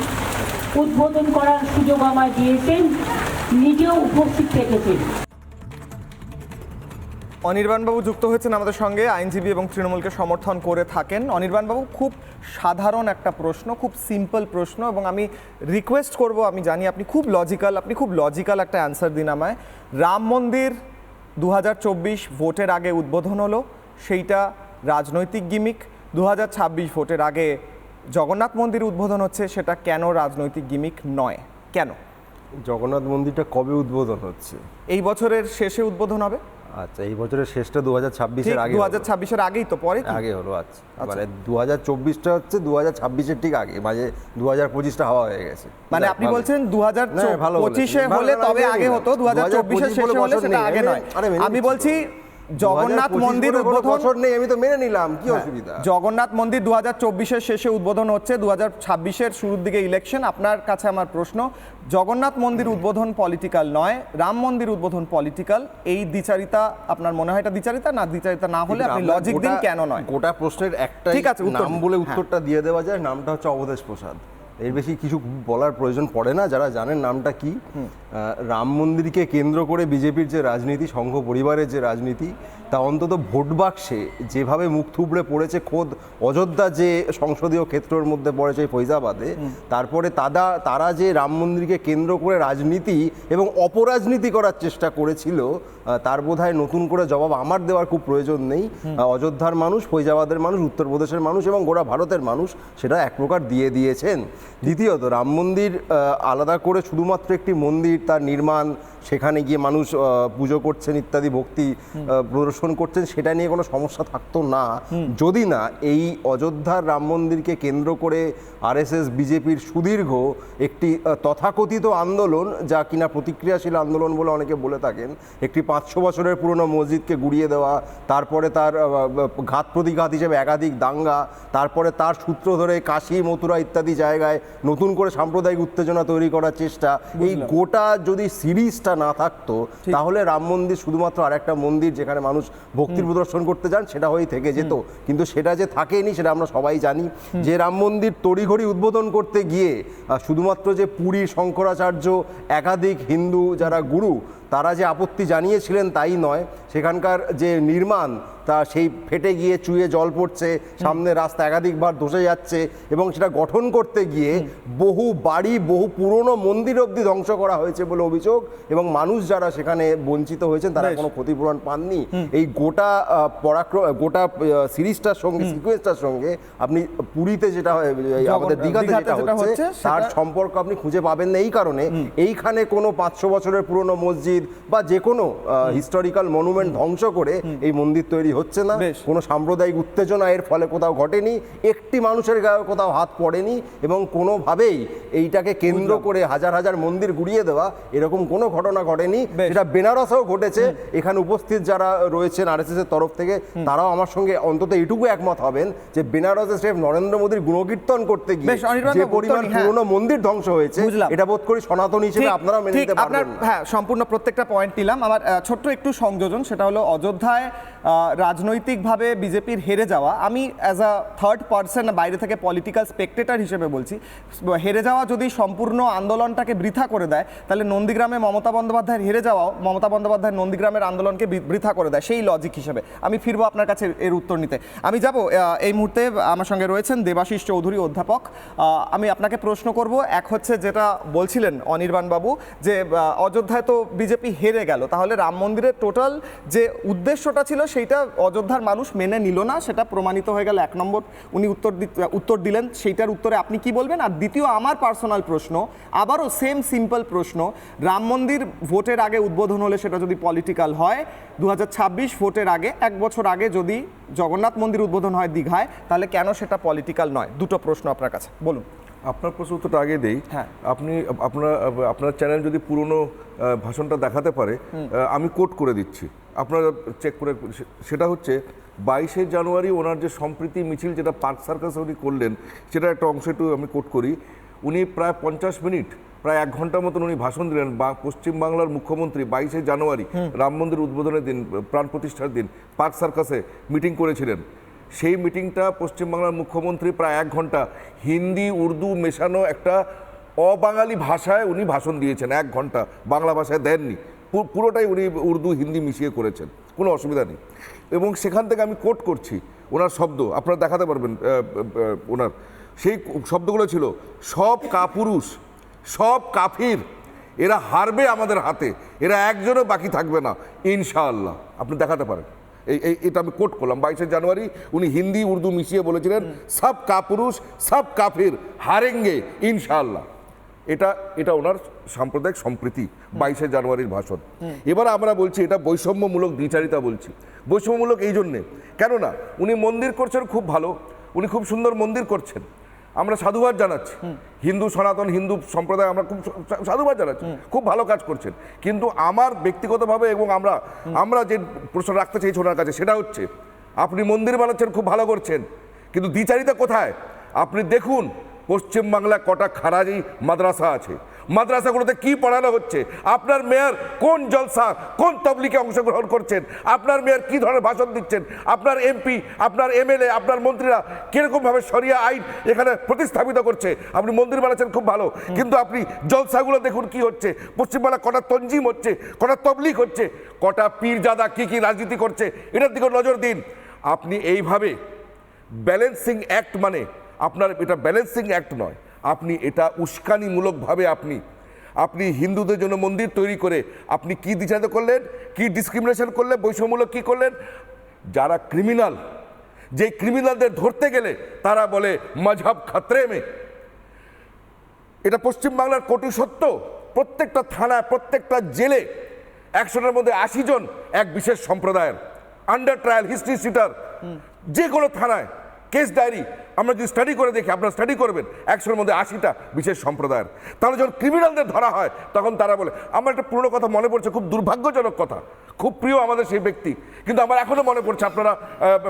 উদ্বোধন করার সুযোগ আমায় দিয়েছেন, নিজেও উপস্থিত থেকেছেন। অনির্বাণবাবু যুক্ত হয়েছেন আমাদের সঙ্গে, আইনজীবী এবং তৃণমূলকে সমর্থন করে থাকেন। অনির্বাণবাবু, খুব সাধারণ একটা প্রশ্ন, খুব সিম্পল প্রশ্ন, এবং আমি রিকোয়েস্ট করব, আমি জানি আপনি খুব লজিক্যাল একটা অ্যান্সার দিন আমায়। রাম মন্দির 2024 ভোটের আগে উদ্বোধন হলো, সেইটা রাজনৈতিক গিমিক। 2026 ভোটের আগে জগন্নাথ মন্দির উদ্বোধন হচ্ছে, সেটা কেন রাজনৈতিক গিমিক নয়? কেন? জগন্নাথ মন্দিরটা কবে উদ্বোধন হচ্ছে? এই বছরের শেষে উদ্বোধন হবে। আচ্ছা, এই বছরের শেষটা 2026-এর আগে? 2026-এর আগেই তো, পরে আগে হলো। আচ্ছা, মানে 2024টা হচ্ছে 2026-এর ঠিক আগে, মানে 2025টা হাওয়া হয়ে গেছে। মানে আপনি বলছেন 2025-এ হলে তবে আগে হতো, 2024-এর শেষে হলে সেটা আগে নয়। আমি বলছি জগন্নাথ মন্দির উদ্বোধন নেই, আমি তো মেনে নিলাম, কি অসুবিধা? জগন্নাথ মন্দির 2024-এর শেষে উদ্বোধন হচ্ছে, 2026-এর শুরুর দিকে ইলেকশন। আপনার কাছে আমার প্রশ্ন, জগন্নাথ মন্দির উদ্বোধন পলিটিক্যাল নয়, রাম মন্দির উদ্বোধন পলিটিক্যাল, এই দ্বিচারিতা আপনার মনে হয় এটা দ্বিচারিতা না? দ্বিচারিতা না হলে আপনি লজিক দিন কেন নয়? গোটা প্রশ্নের একটা নাম বলে উত্তরটা দিয়ে দেওয়া যায়, নামটা হচ্ছে অবধেশ প্রসাদ। এর বেশি কিছু বলার প্রয়োজন পড়ে না, যারা জানেন নামটা কি। রাম মন্দিরকে কেন্দ্র করে বিজেপির যে রাজনীতি, সংঘ পরিবারের যে রাজনীতি, তা অন্তত ভোট বাক্সে যেভাবে মুখ থুবড়ে পড়েছে, খোদ অযোধ্যা যে সংসদীয় ক্ষেত্রের মধ্যে পড়েছে ফৈজাবাদে, তারপরে তারা যে রাম মন্দিরকে কেন্দ্র করে রাজনীতি এবং অপরাজনীতি করার চেষ্টা করেছিল, তার বোধহয় নতুন করে জবাব আমার দেওয়ার খুব প্রয়োজন নেই। অযোধ্যার মানুষ, ফৈজাবাদের মানুষ, উত্তরপ্রদেশের মানুষ এবং গোটা ভারতের মানুষ সেটা এক প্রকার দিয়ে দিয়েছেন। দ্বিতীয়ত, রাম মন্দির আলাদা করে শুধুমাত্র একটি মন্দির, তার নির্মাণ, সেখানে গিয়ে মানুষ পুজো করছেন ইত্যাদি ভক্তি প্রদর্শন করছেন, সেটা নিয়ে কোনো সমস্যা থাকতো না যদি না এই অযোধ্যার রাম মন্দিরকে কেন্দ্র করে আরএসএস বিজেপির সুদীর্ঘ একটি তথাকথিত আন্দোলন, যা কিনা প্রতিক্রিয়াশীল আন্দোলন বলে অনেকে বলে থাকেন, একটি 500 বছরের পুরনো মসজিদকে গুড়িয়ে দেওয়া, তারপরে তার ঘাত প্রতিঘাত হিসেবে একাধিক দাঙ্গা, তারপরে তার সূত্র ধরে কাশী, মথুরা ইত্যাদি জায়গায় নতুন করে সাম্প্রদায়িক উত্তেজনা তৈরি করার চেষ্টা, এই গোটা যদি সিরিজটা না থাকতো তাহলে রাম মন্দির শুধুমাত্র আরেকটা মন্দির যেখানে মানুষ ভক্তির প্রদর্শন করতে যান সেটা হয়েই থেকে যেত। কিন্তু সেটা যে থাকেনি সেটা আমরা সবাই জানি। যে রাম মন্দির তড়িঘড়ি উদ্বোধন করতে গিয়ে শুধুমাত্র যে পুরীর শঙ্করাচার্য, একাধিক হিন্দু যারা গুরু, তারা যে আপত্তি জানিয়েছিলেন তাই নয়, সেখানকার যে নির্মাণ তা সেই ফেটে গিয়ে চুয়ে জল পড়ছে, সামনে রাস্তা একাধিকবার ধসে যাচ্ছে, এবং সেটা গঠন করতে গিয়ে বহু বাড়ি, বহু পুরনো মন্দির অবধি ধ্বংস করা হয়েছে বলে অভিযোগ, এবং মানুষ যারা সেখানে বঞ্চিত হয়েছেন তারা কোনো ক্ষতিপূরণ পাননি। এই গোটা সিরিজটার সঙ্গে, সিকোয়েন্সটার সঙ্গে আপনি পুরীতে যেটা আমাদের দীঘাতে যেটা হচ্ছে তার সম্পর্ক আপনি খুঁজে পাবেন না। এই কারণে এইখানে কোনো 500 বছরের পুরনো মসজিদ বা যে কোনো হিস্টোরিক্যাল মনুমেন্ট ধ্বংস করে এই মন্দির তৈরি তৈরি হচ্ছে না, বেশ। কোনো সাম্প্রদায়িক উত্তেজনা এর ফলে কোথাও ঘটেনি, একটি মানুষের গায়ে কোথাও হাত পড়েনি, এবং কোনোভাবেই এইটাকে কেন্দ্র করে হাজার হাজার মন্দির গুড়িয়ে দেওয়া এরকম কোনো ঘটনা ঘটেনি। বেশ। এটা বেনারসেও ঘটেছে। এখানে উপস্থিত যারা রয়েছেন আরএসএস এর তরফ থেকে তারাও আমার সঙ্গে অন্তত এটুকু একমত হবেন যে বেনারসে স্রেফ নরেন্দ্র মোদীর গুণকীর্তন করতে গিয়ে বেশ, অনির্বাণ যে বাবু, পরিমাণ হ্যাঁ। পুরনো মন্দির ধ্বংস হয়েছে বুঝলাম। এটা বোধ করি সনাতনী হিসেবে ঠিক, আপনারা মেনে ঠিক, নিতে আপনার পারবেন না। হ্যাঁ সম্পূর্ণ প্রত্যেকটা পয়েন্ট নিলাম। আমার ছোট্ট একটু সংযোজন, সেটা হলো অযোধ্যায় রাজনৈতিকভাবে বিজেপির হেরে যাওয়া, আমি অ্যাজ আ থার্ড পার্সন বাইরে থেকে পলিটিক্যাল স্পেকটেটর হিসেবে বলছি, হেরে যাওয়া যদি সম্পূর্ণ আন্দোলনটাকে বৃথা করে দেয়, তাহলে নন্দীগ্রামে মমতা বন্দ্যোপাধ্যায়ের হেরে যাওয়াও মমতা বন্দ্যোপাধ্যায়ের নন্দীগ্রামের আন্দোলনকে বৃথা করে দেয়, সেই লজিক হিসেবে। আমি ফিরবো আপনার কাছে এর উত্তর নিতে। আমি যাব, এই মুহূর্তে আমার সঙ্গে রয়েছেন দেবাশিস চৌধুরী অধ্যাপক। আমি আপনাকে প্রশ্ন করব, এক হচ্ছে যেটা বলছিলেন অনির্বাণ বাবু যে অযোধ্যায় তো বিজেপি হেরে গেল, তাহলে রাম মন্দিরের টোটাল যে উদ্দেশ্যটা ছিল সেইটা অযোধ্যার মানুষ মেনে নিল না, সেটা প্রমাণিত হয়ে গেল। এক নম্বর উনি উত্তর দিলেন, সেইটার উত্তরে আপনি কি বলবেন? আর দ্বিতীয় আমার পার্সোনাল প্রশ্ন, আবারও সেম সিম্পল প্রশ্ন, রাম মন্দির ভোটের আগে উদ্বোধন হলে সেটা যদি পলিটিক্যাল হয়, 2026 ভোটের আগে, এক বছর আগে যদি জগন্নাথ মন্দির উদ্বোধন হয় দীঘায়, তাহলে কেন সেটা পলিটিক্যাল নয়? দুটো প্রশ্ন আপনার কাছে, বলুন। আপনার প্রশ্ন উত্তরটা আগে দেই। হ্যাঁ। আপনার চ্যানেল যদি পুরনো ভাষণটা দেখাতে পারে, আমি কোট করে দিচ্ছি, আপনারা চেক করে। সেটা হচ্ছে 22শে জানুয়ারি ওনার যে সম্প্রীতি মিছিল যেটা পার্ক সার্কাসে উনি করলেন, সেটা একটা অংশ একটু আমি কোট করি। উনি প্রায় 50 মিনিট, প্রায় 1 ঘন্টার মতন উনি ভাষণ দিলেন। পশ্চিমবাংলার মুখ্যমন্ত্রী 22শে জানুয়ারি রাম মন্দির উদ্বোধনের দিন, প্রাণ প্রতিষ্ঠার দিন, পার্ক সার্কাসে মিটিং করেছিলেন। সেই মিটিংটা পশ্চিমবাংলার মুখ্যমন্ত্রী প্রায় 1 ঘন্টা হিন্দি উর্দু মেশানো একটা অবাঙালি ভাষায় উনি ভাষণ দিয়েছেন। 1 ঘন্টা বাংলা ভাষায় দেননি, পুরোটাই উনি উর্দু হিন্দি মিশিয়ে করেছেন, কোনো অসুবিধা নেই। এবং সেখান থেকে আমি কোট করছি ওনার শব্দ, আপনারা দেখাতে পারবেন ওনার সেই শব্দগুলো ছিল, সব কাপুরুষ, সব কাফির, এরা হারবে আমাদের হাতে, এরা একজনও বাকি থাকবে না ইনশাআল্লাহ। আপনি দেখাতে পারেন, এটা আমি কোট করলাম। 22শে জানুয়ারি উনি হিন্দি উর্দু মিশিয়ে বলেছিলেন, সব কাপুরুষ সব কাফির হারেঙ্গে ইনশাআল্লাহ। এটা ওনার সাম্প্রদায়িক সম্প্রীতি 22শে জানুয়ারির ভাষণ। এবার আমরা বলছি এটা বৈষম্যমূলক দ্বিচারিতা বলছি। বৈষম্যমূলক এই জন্যে, কেননা উনি মন্দির করছেন খুব ভালো, উনি খুব সুন্দর মন্দির করছেন, আমরা সাধুবাদ জানাচ্ছি। হিন্দু সনাতন হিন্দু সম্প্রদায় আমরা খুব সাধুবাদ জানাচ্ছি, খুব ভালো কাজ করছেন। কিন্তু আমার ব্যক্তিগতভাবে এবং আমরা যে প্রশ্ন রাখতে চাইছি ওনার কাছে, সেটা হচ্ছে আপনি মন্দির বানাচ্ছেন, খুব ভালো করছেন, কিন্তু দ্বিচারিতা কোথায়? আপনি দেখুন পশ্চিমবাংলায় কটা খারাজি মাদ্রাসা আছে, মাদ্রাসাগুলোতে কি পড়ানো হচ্ছে, আপনার মেয়র কোন জলসা কোন তবলিগে অংশগ্রহণ করছেন, আপনার মেয়র কি ধরনের ভাষণ দিচ্ছেন, আপনার এমপি আপনার এমএলএ আপনার মন্ত্রীরা কিরকমভাবে শরিয়া আইন এখানে প্রতিস্থাপিত করছে। আপনি মন্দির বানাচ্ছেন খুব ভালো, কিন্তু আপনি জলসাগুলো দেখুন কি হচ্ছে, পশ্চিমবাংলা কটা তঞ্জিম হচ্ছে, কটা তবলিগ হচ্ছে, কটা পীরজাদা কি রাজনীতি করছে, এটার দিকে নজর দিন। আপনি এইভাবে ব্যালেন্সিং অ্যাক্ট, মানে আপনার এটা ব্যালেন্সিং অ্যাক্ট নয়, আপনি এটা উস্কানিমূলকভাবে আপনি হিন্দুদের জন্য মন্দির তৈরি করে আপনি কি দ্বিচারিত করলেন, কি ডিসক্রিমিনেশন করলেন, বৈষম্যমূলক কি করলেন। যারা ক্রিমিনাল, যে ক্রিমিনালদের ধরতে গেলে তারা বলে মজহব খতরে মে। এটা পশ্চিমবাংলার কোটি সত্য, প্রত্যেকটা থানায় প্রত্যেকটা জেলে 100টার মধ্যে 80 জন এক বিশেষ সম্প্রদায়ের। আন্ডার ট্রায়াল হিস্ট্রি শিটার যে কোনো থানায় কেস ডায়েরি আমরা যদি স্টাডি করে দেখি, আপনারা স্টাডি করবেন, 100-র মধ্যে 80টা বিশেষ সম্প্রদায়ের। তাহলে যখন ক্রিমিনালদের ধরা হয় তখন তারা বলে, আমার একটা পুরনো কথা মনে পড়ছে, খুব দুর্ভাগ্যজনক কথা, খুব প্রিয় আমাদের সেই ব্যক্তি, কিন্তু আমার এখনো মনে পড়ছে, আপনারা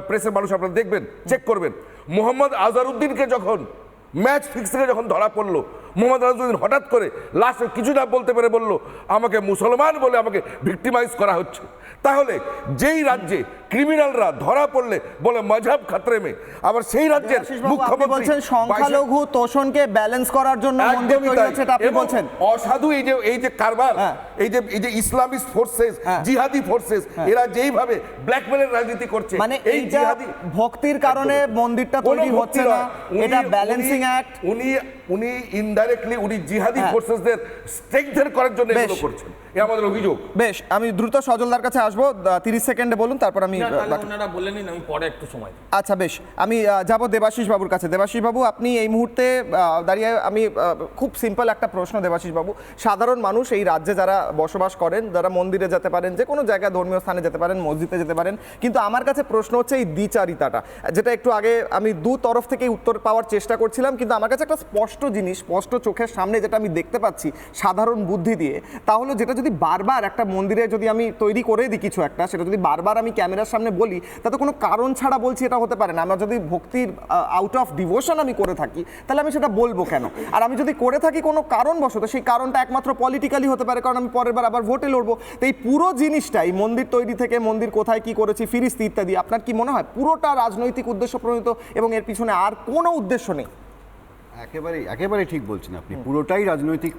প্রেসের মানুষ আপনারা দেখবেন, চেক করবেন। মোহাম্মদ আজহারউদ্দিনকে যখন ম্যাচ ফিক্সিংয়ে যখন ধরা পড়লো, মোহাম্মদ আজহারউদ্দিন হঠাৎ করে লাস্টে কিছু না বলতে পেরে বলল, আমাকে মুসলমান বলে আমাকে ভিক্টিমাইজ করা হচ্ছে। তাহলে যেই রাজ্যে ক্রিমিনালরা ধরা পড়লে বলে মজহব খতরে মে, আবার সেই রাজ্যের মুখ্যমন্ত্রী বলছেন সংখ্যালঘু তোষণকে ব্যালেন্স করার জন্য মন্দির তৈরি হচ্ছে, এটা আপনি বলছেন। অসাধু এই যে কারবার, এই যে ইসলামিস্ট ফোর্সেস, জিহাদি ফোর্সেস, এরা যেইভাবে ব্ল্যাকমেলের রাজনীতি করছে, মানে এই জিহাদি ভক্তির কারণে মন্দিরটা তৈরি হচ্ছে না, এটা ব্যালেন্সিং অ্যাক্ট। উনি ইনডাইরেক্টলি উনি জিহাদি ফোর্সেসদের স্ট্রেংথেন করার জন্য এগুলো করছেন, এ আমাদের অভিযোগ। বেশ, আমি দ্রুত সজলদার কাছে আসবো, 30 সেকেন্ডে বলুন, তারপর আমি ওনারা বলে নিন, আমি পরে একটু সময় দিই। আচ্ছা বেশ, আমি যাব দেবাশিস বাবুর কাছে। দেবাশিস বাবু, আপনি এই মুহূর্তে দাঁড়িয়ে, আমি খুব সিম্পল একটা প্রশ্ন দেবাশিস বাবু, সাধারণ মানুষ এই রাজ্যে যারা বসবাস করেন, যারা মন্দিরে যেতে পারেন, যে কোনো জায়গায় ধর্মীয় স্থানে যেতে পারেন, মসজিদে যেতে পারেন, কিন্তু আমার কাছে প্রশ্ন হচ্ছে এই দ্বিচারিতাটা, যেটা একটু আগে আমি দু তরফ থেকে উত্তর পাওয়ার চেষ্টা করছিলাম, কিন্তু আমার কাছে একটা স্পষ্ট জিনিস, স্পষ্ট চোখের সামনে যেটা আমি দেখতে পাচ্ছি সাধারণ বুদ্ধি দিয়ে, তাহলে যেটা যদি বারবার একটা মন্দিরে যদি আমি তৈরি করে দিই কিছু একটা, সেটা যদি বারবার আমি ক্যামেরার সামনে বলি, তাতে কোনো কারণ ছাড়া বলছি এটা হতে পারে না। আমরা যদি ভক্তির আউট অফ ডিভোশন আমি করে থাকি, তাহলে আমি সেটা বলবো কেন? আর আমি যদি করে থাকি কোনো কারণবশত, সেই কারণটা একমাত্র পলিটিক্যালি হতে পারে, কারণ আমি পরের বার আবার ভোটে লড়বো। তো এই পুরো জিনিসটাই, মন্দির তৈরি থেকে মন্দির কোথায় কি করেছি, ফিরিস্তি ইত্যাদি, আপনার কি মনে হয় পুরোটা রাজনৈতিক উদ্দেশ্য প্রণীত এবং এর পিছনে আর কোনো উদ্দেশ্য নেই? একেবারে ঠিক বলছেন আপনি, পুরোটাই রাজনৈতিক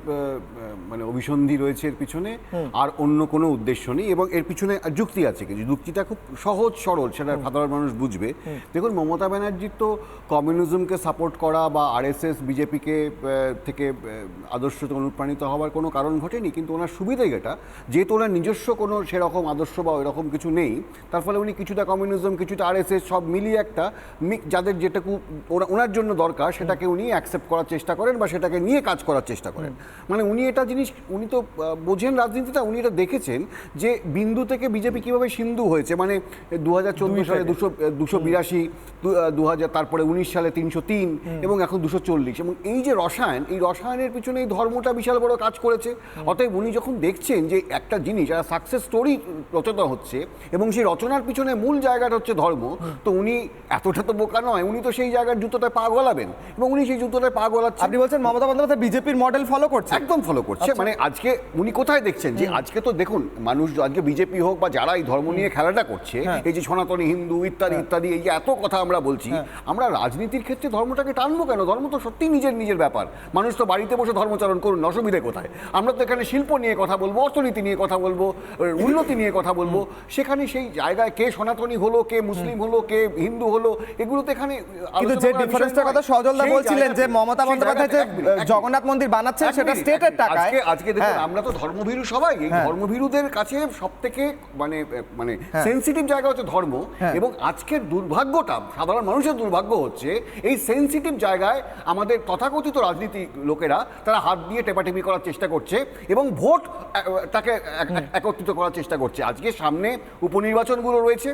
মানে অভিসন্ধি রয়েছে এর পিছনে, আর অন্য কোনো উদ্দেশ্য নেই। এবং এর পিছনে যুক্তি আছে, কিছু যুক্তিটা খুব সহজ সরল, সেটা সাধারণ মানুষ বুঝবে। দেখুন, মমতা ব্যানার্জির তো কমিউনিজমকে সাপোর্ট করা বা আরএসএস বিজেপিকে থেকে আদর্শ অনুপ্রাণিত হওয়ার কোনো কারণ ঘটেনি, কিন্তু ওনার সুবিধা এটা, যেহেতু ওনার নিজস্ব কোনো সেরকম আদর্শ বা ওইরকম কিছু নেই, তার ফলে উনি কিছুটা কমিউনিজম, কিছুটা আরএসএস সব মিলিয়ে একটা যাদের যেটুকু ওনার জন্য দরকার সেটাকে উনি অ্যাকসেপ্ট করার চেষ্টা করেন বা সেটাকে নিয়ে কাজ করার চেষ্টা করেন। মানে উনি এটা জিনিস, উনি তো বোঝেন রাজনীতিটা, উনি এটা দেখেছেন যে বিন্দু থেকে বিজেপি কীভাবে সিন্ধু হয়েছে। মানে 2014 সালে 282, 2000, তারপরে 19 সালে 303 এবং এখন 240, এবং এই যে রসায়ন, এই রসায়নের পিছনে এই ধর্মটা বিশাল বড় কাজ করেছে। অতএব উনি যখন দেখছেন যে একটা জিনিস, একটা সাকসেস স্টোরি রচনা হচ্ছে এবং সেই রচনার পিছনে মূল জায়গাটা হচ্ছে ধর্ম, তো উনি এতটা তো বোকা নয়, উনি তো সেই জায়গার জুতোটায় পা গলাবেন এবং উনি সেই জুতোটায় পা গলাচ্ছেন। আপনি বলছেন মমতা বন্দ্যোপাধ্যায় বিজেপির মডেল ফলো করছে? একদম ফলো করছে। মানে আজকে উনি কোথায় দেখছেন যে আজকে তো দেখুন মানুষ, আজকে বিজেপি হোক বা যারা এই ধর্ম নিয়ে খেলাটা করছে, এই যে সনাতনী হিন্দু ইত্যাদি ইত্যাদি, এই যে এত কথা আমরা বলছি, আমরা রাজনীতির ক্ষেত্রে ধর্মটাকে টানবো কেন? ধর্ম তো সত্যিই নিজের ব্যাপার। মানুষ তো বাড়িতে বসে ধর্মচারণ করুন, অসুবিধে কোথায়? আমরা তো এখানে শিল্প নিয়ে কথা বলবো, অর্থনীতি নিয়ে কথা বলবো, উন্নতি নিয়ে কথা বলবো। সেখানে সেই জায়গায় কে সনাতনী হলো, কে মুসলিম হলো, কে হিন্দু হলো, এগুলো তো এখানে। কিন্তু যে ডিফারেন্সটার কথা সজলদা বলছিলেন, যে মমতা বন্দ্যোপাধ্যায় যে জগন্নাথ মন্দির বানাচ্ছেন সেটা স্টেটের টাকায়। আজকে দেখুন, আমরা তো ধর্মভীরু সবাই, এই ধর্মভীরুদের কাছে সবথেকে মানে সেনসিটিভ জায়গা হচ্ছে ধর্ম। এবং আজকের দুর্ভাগ্যটা, সাধারণ মানুষের দুর্ভাগ্য হচ্ছে এই সেনসিটিভ জায়গায় আমাদের তথাকথিত রাজনীতি লোকেরা তারা হাত দিয়ে টেপাটেপি করার চেষ্টা করছে এবং ভোট তাকে একত্রিত করার চেষ্টা করছে। আজকে সামনে উপনির্বাচনগুলো রয়েছে,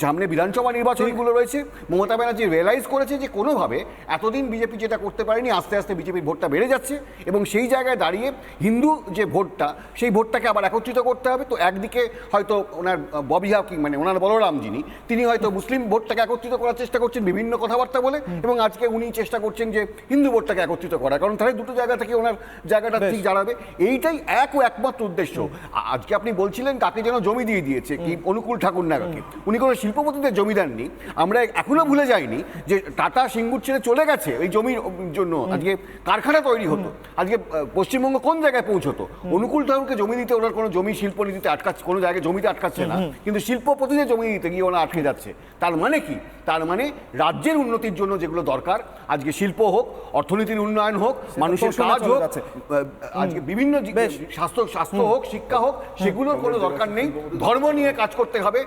সামনে বিধানসভা নির্বাচনগুলো রয়েছে। মমতা ব্যানার্জি রিয়েলাইজ করেছে যে কোনোভাবে এতদিন বিজেপি যেটা করতে পারেনি, আস্তে আস্তে বিজেপির ভোটটা বেড়ে যাচ্ছে এবং সেই জায়গায় দাঁড়িয়ে হিন্দু যে ভোটটা, সেই ভোটটাকে আবার একত্রিত করতে হবে। তো একদিকে হয়তো ওনার ববি হাকিম, মানে ওনার বলরাম যিনি, তিনি হয়তো মুসলিম ভোটটাকে একত্রিত করার চেষ্টা করছেন বিভিন্ন কথাবার্তা বলে, এবং আজকে উনি চেষ্টা করছেন যে হিন্দু ভোটটাকে একত্রিত করা, কারণ তাহলে দুটো জায়গা থেকে ওনার জায়গাটা ঠিক জানাবে। এইটাই একমাত্র উদ্দেশ্য। আজকে আপনি বলছিলেন কাকে যেন জমি দিয়ে দিয়েছে, কি অনুকূল ঠাকুর না কাকে, উনি কোনো শিল্পপতিদের জমিদার নেই। আমরা এখনো ভুলে যাইনি যে টাটা সিঙ্গুর ছেড়ে চলে গেছে এই জমির জন্য, আজকে কারখানা তৈরি হতো, আজকে পশ্চিমবঙ্গ কোন জায়গায় পৌঁছতো। অনুকূল ঠাকুরকে জমি দিতে ওনার কোনো জমি শিল্প নীতিতে আটকাচ্ছে, কোনো জায়গায় জমিতে আটকাচ্ছে না, কিন্তু শিল্পপতিদের জমি দিতে গিয়ে ওনার আটকে যাচ্ছে। তার মানে কি? তার মানে রাজ্যের উন্নতির জন্য যেগুলো দরকার, আজকে শিল্প হোক, অর্থনীতির উন্নয়ন হোক, মানুষের কাজ হোক, আজকে বিভিন্ন স্বাস্থ্য হোক, শিক্ষা হোক, সেগুলোর কোনো দরকার নেই। ধর্ম নিয়ে কাজ করতে হবে,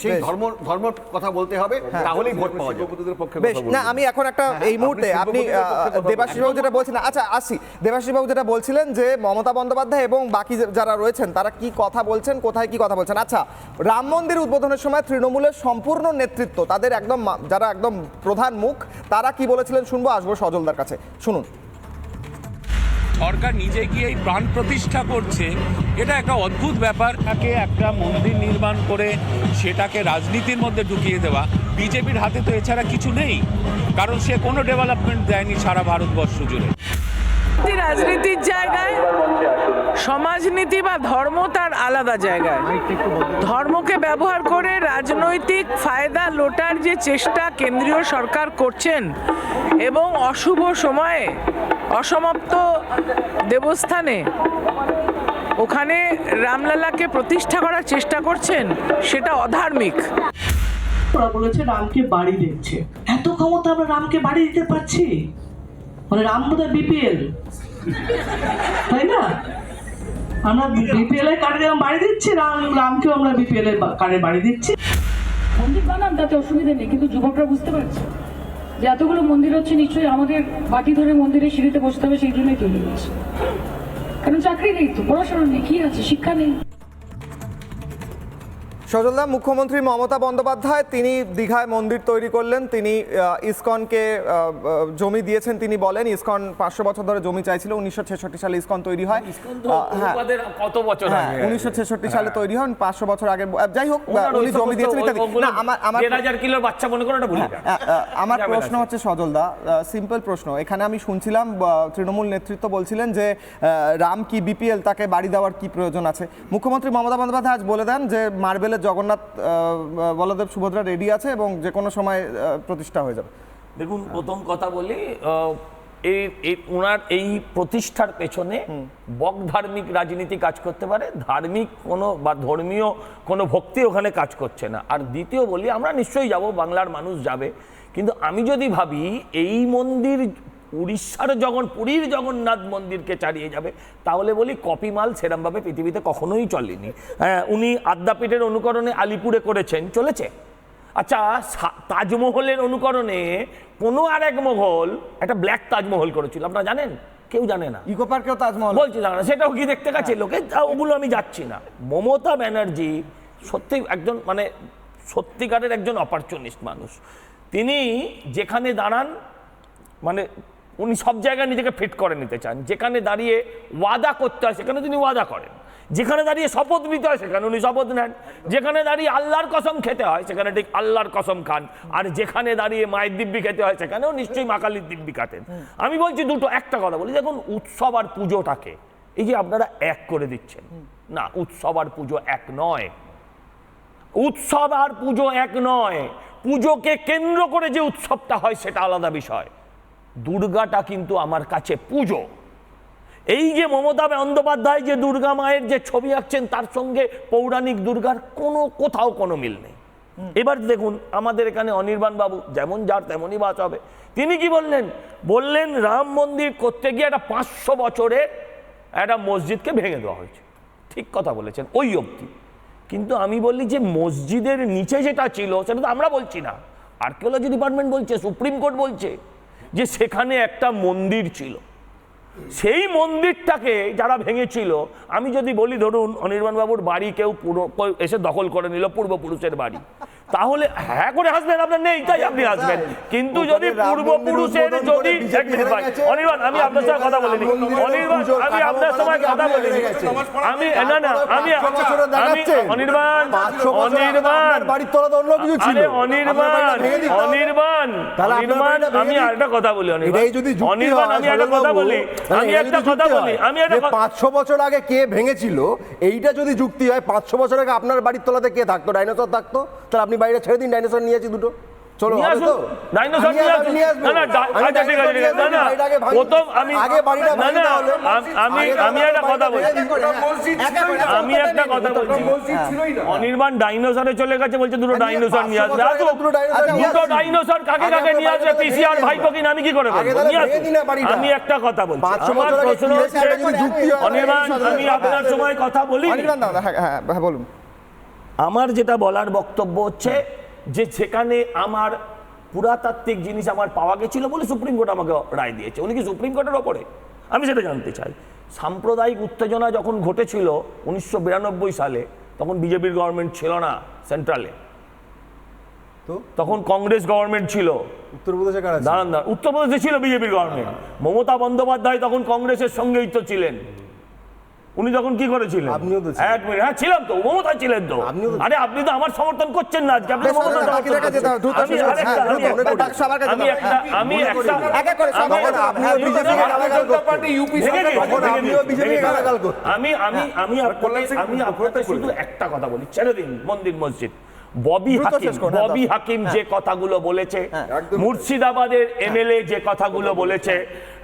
সেই ধর্মের কথা বলতে হবে, তাহলেই ভোট পাওয়া যাবে। বেশ, না আমি এখন একটা এই মুহূর্তে আপনি দেবাশিস বাবু যেটা বলছিলেন, আচ্ছা আসি, দেবাশিস বাবু যেটা বলছিলেন যে মমতা বন্দ্যোপাধ্যায় এবং বাকি যারা রয়েছেন তারা কি কথা বলছেন, কোথায় কি কথা বলছেন। আচ্ছা, রাম মন্দির উদ্বোধনের সময় তৃণমূলের সম্পূর্ণ নেতৃত্ব, তাদের একদম যারা একদম প্রধান মুখ, তারা কি বলেছিলেন শুনবো, আসবো সজলদার কাছে, শুনুন। সরকার নিজে গিয়ে এই প্রাণ প্রতিষ্ঠা করছে, এটা একটা অদ্ভুত ব্যাপার। তাকে একটা মন্দির নির্মাণ করে সেটাকে রাজনীতির মধ্যে ঢুকিয়ে দেওয়া, বিজেপির হাতে তো এছাড়া কিছু নেই, কারণ সে কোনো ডেভেলপমেন্ট দেয়নি সারা ভারতবর্ষ জুড়ে। রাজনীতির জায়গায় সমাজনীতি বা ধর্ম তার আলাদা জায়গায়, ধর্মকে ব্যবহার করে রাজনৈতিক ফায়দা লোটার যে চেষ্টা কেন্দ্রীয় সরকার করছেন এবং অশুভ সময়ে অসমাপ্ত দেবস্থানে ওখানে রামলালাকে প্রতিষ্ঠা করার চেষ্টা করছেন, সেটা অধার্মিক। ওরা বলেছে রামকে বাড়ি দিচ্ছে, এত ক্ষমতা আমরা রামকে বাড়ি দিতে পারছি? মানে রাম বোধহয় বিপিএল, তাই না? আমরা বিপিএল এর কার্ডে যেমন বাড়ি দিচ্ছি, রামকেও আমরা বিপিএল এর কার্ডে বাড়ি দিচ্ছি। মন্দির বানান তাতে অসুবিধা নেই, কিন্তু যুবকরা বুঝতে পারছে যে এতগুলো মন্দির হচ্ছে নিশ্চয়ই আমাদের বাটি ধরে মন্দিরের সিঁড়িতে বসতে হবে, সেই জন্যই তৈরি হচ্ছে। কারণ চাকরি নেই তো, পড়াশোনা নেই, কি আছে, শিক্ষা নেই। সজলদা, মুখ্যমন্ত্রী মমতা বন্দ্যোপাধ্যায় তিনি দীঘায় মন্দির তৈরি করলেন, তিনি ইসকনকে জমি দিয়েছেন। তিনি বলেন ইসকন 500 বছর ধরে জমি চাইছিল, 1966 সালে ইসকন তৈরি হয়। কত বছর আগে? 1966 সালে তৈরি হয়, 500 বছর আগে। যাই হোক, উনি জমি দিয়েছেন ইত্যাদি। না, আমার 1000 কিলোর বাচ্চা মনে করো এটা ভুলি না। আমার প্রশ্ন হচ্ছে সজলদা, সিম্পল প্রশ্ন। এখানে আমি শুনছিলাম তৃণমূল নেতৃত্ব বলছিলেন যে রাম কি বিপিএল, তাকে বাড়ি দেওয়ার কি প্রয়োজন আছে? মুখ্যমন্ত্রী মমতা বন্দ্যোপাধ্যায় আজ বলে দেন যে মার্বেলের জগন্নাথ বলদেব সুভদ্রা রেডি আছে এবং যে কোনো সময় প্রতিষ্ঠা হয়ে যাবে। দেখুন, প্রথম কথা বলি, ওনার এই প্রতিষ্ঠার পেছনে বক ধার্মিক রাজনীতি কাজ করতে পারে, ধার্মিক কোনো বা ধর্মীয় কোনো ভক্তি ওখানে কাজ করছে না। আর দ্বিতীয় বলি, আমরা নিশ্চয়ই যাব, বাংলার মানুষ যাবে, কিন্তু আমি যদি ভাবি এই মন্দির পুরীর জগন্নাথ মন্দিরকে চালিয়ে যাবে, তাহলে বলি কপি মাল সেরমভাবে পৃথিবীতে কখনোই চলেনি। হ্যাঁ, উনি আদ্যাপীঠের অনুকরণে আলিপুরে করেছেন, চলেছে। আচ্ছা, তাজমহলের অনুকরণে কোনো আর এক মোগল একটা ব্ল্যাক তাজমহল করেছিল, আপনারা জানেন? কেউ জানে না। ইকো পার্কেও তাজমহল বলছি, জানা না, সেটাও কি দেখতে গেছে লোকে? ওগুলো আমি যাচ্ছি না। মমতা ব্যানার্জি সত্যি একজন মানে সত্যিকারের একজন অপরচুনিস্ট মানুষ। তিনি যেখানে দাঁড়ান, মানে উনি সব জায়গায় নিজেকে ফিট করে নিতে চান। যেখানে দাঁড়িয়ে ওয়াদা করতে হয় সেখানে তিনি ওয়াদা করেন, যেখানে দাঁড়িয়ে শপথ নিতে হয় সেখানে উনি শপথ নেন, যেখানে দাঁড়িয়ে আল্লাহর কসম খেতে হয় সেখানে ঠিক আল্লাহর কসম খান, আর যেখানে দাঁড়িয়ে মায়ের দিব্যি খেতে হয় সেখানেও নিশ্চয়ই মা কালীর দিব্যি কাটেন। আমি বলছি দুটো, একটা কথা বলি, দেখুন উৎসব আর পুজোটাকে এই যে আপনারা এক করে দিচ্ছেন, না, উৎসব আর পুজো এক নয়। উৎসব আর পুজো এক নয়। পুজোকে কেন্দ্র করে যে উৎসবটা হয় সেটা আলাদা বিষয়। দুর্গাটা কিন্তু আমার কাছে পুজো। এই যে মমতা বন্দ্যোপাধ্যায় যে দুর্গা মায়ের যে ছবি আঁকছেন, তার সঙ্গে পৌরাণিক দুর্গার কোথাও কোনো মিল নেই। এবার দেখুন, আমাদের এখানে অনির্বাণ বাবু যেমন যার তেমনই বাস হবে, তিনি কি বললেন রাম মন্দির করতে গিয়ে একটা 500 বছরের একটা মসজিদকে ভেঙে দেওয়া হয়েছে। ঠিক কথা বলেছেন ওই অবধি, কিন্তু আমি বললি যে মসজিদের নিচে যেটা ছিল সেটা তো আমরা বলছি না, আর্কিওলজি ডিপার্টমেন্ট বলছে, সুপ্রিম কোর্ট বলছে যে সেখানে একটা মন্দির ছিল। সেই মন্দিরটাকে যারা ভেঙেছিল, আমি যদি বলি ধরুন অনির্বাণ বাবুর বাড়ি কেউ এসে দখল করে নিল, পূর্বপুরুষের বাড়ি, তাহলে হ্যাঁ করে হাসবেন, আপনার নেই তাই আপনি হাসবেন। কিন্তু যদি পূর্বপুরুষের যদি অনির্বাণ, আমি আপনার সঙ্গে কথা বলিনি, অনির্বাণ আমি আপনার সময় কথা বলিনি, আমি না না আমি অনির্বাণ আমি আরেকটা কথা বলি, অনির্বাণ আমি একটা কথা বলি, আমি একটা কথা বলি, আমি 500 বছর আগে কে ভেঙেছিল এইটা যদি যুক্তি হয়, 500 বছর আগে আপনার বাড়ির তলাতে কে থাকতো? ডাইনোসর থাকতো? তাহলে আপনি বাইরে ছেড়ে দিন, ডাইনোসর নিয়ে আসি দুটো, চলো হবে তো? ডাইনোসর নিয়ে আসুন। না না, আচ্ছা ঠিক আছে, না না, প্রথম আগে বাড়িটা না না, আমি একটা কথা বলছি, আমি একটা কথা বলছি, অনির্বাণ ডাইনোসরে চলে গেছে বলছে দুটো ডাইনোসর নিয়ে আসবে। দুটো ডাইনোসর কাকে কাকে নিয়ে আসবে? পিসিআর ভাইপো কিনা আমি কি করে বলবো? আমি একটা কথা বলছি, আমার প্রশ্ন হচ্ছে অনির্বাণ, আমি আপনার সময় কথা বলি, হ্যাঁ বলুন। আমার যেটা বলার বক্তব্য হচ্ছে যে সেখানে আমার পুরাতাত্ত্বিক জিনিস আমার পাওয়া গেছিল বলে সুপ্রিম কোর্ট আমাকে রায় দিয়েছে। উনি কি সুপ্রিম কোর্টের ওপরে? আমি সেটা জানতে চাই। সাম্প্রদায়িক উত্তেজনা যখন ঘটেছিল 1992 সালে, তখন বিজেপির গভর্নমেন্ট ছিল না সেন্ট্রালে, তখন কংগ্রেস গভর্নমেন্ট ছিল। উত্তরপ্রদেশে দাঁড়ান, উত্তরপ্রদেশে ছিল বিজেপির গভর্নমেন্ট, মমতা বন্দ্যোপাধ্যায় তখন কংগ্রেসের সঙ্গেই তো ছিলেন। উনি যখন কি করেছিলেন? এক মিনিট, হ্যাঁ ছিলাম তো, মমতা ছিলেন তো। আরে আপনি তো আমার সমর্থন করছেন না আজকে, আপনি শুধু একটা কথা বলি, ছেড়ে দিন মন্দির মসজিদ। ববি হাকিম যে কথাগুলো বলেছে, মুর্শিদাবাদের এমএলএ যে কথাগুলো বলেছে,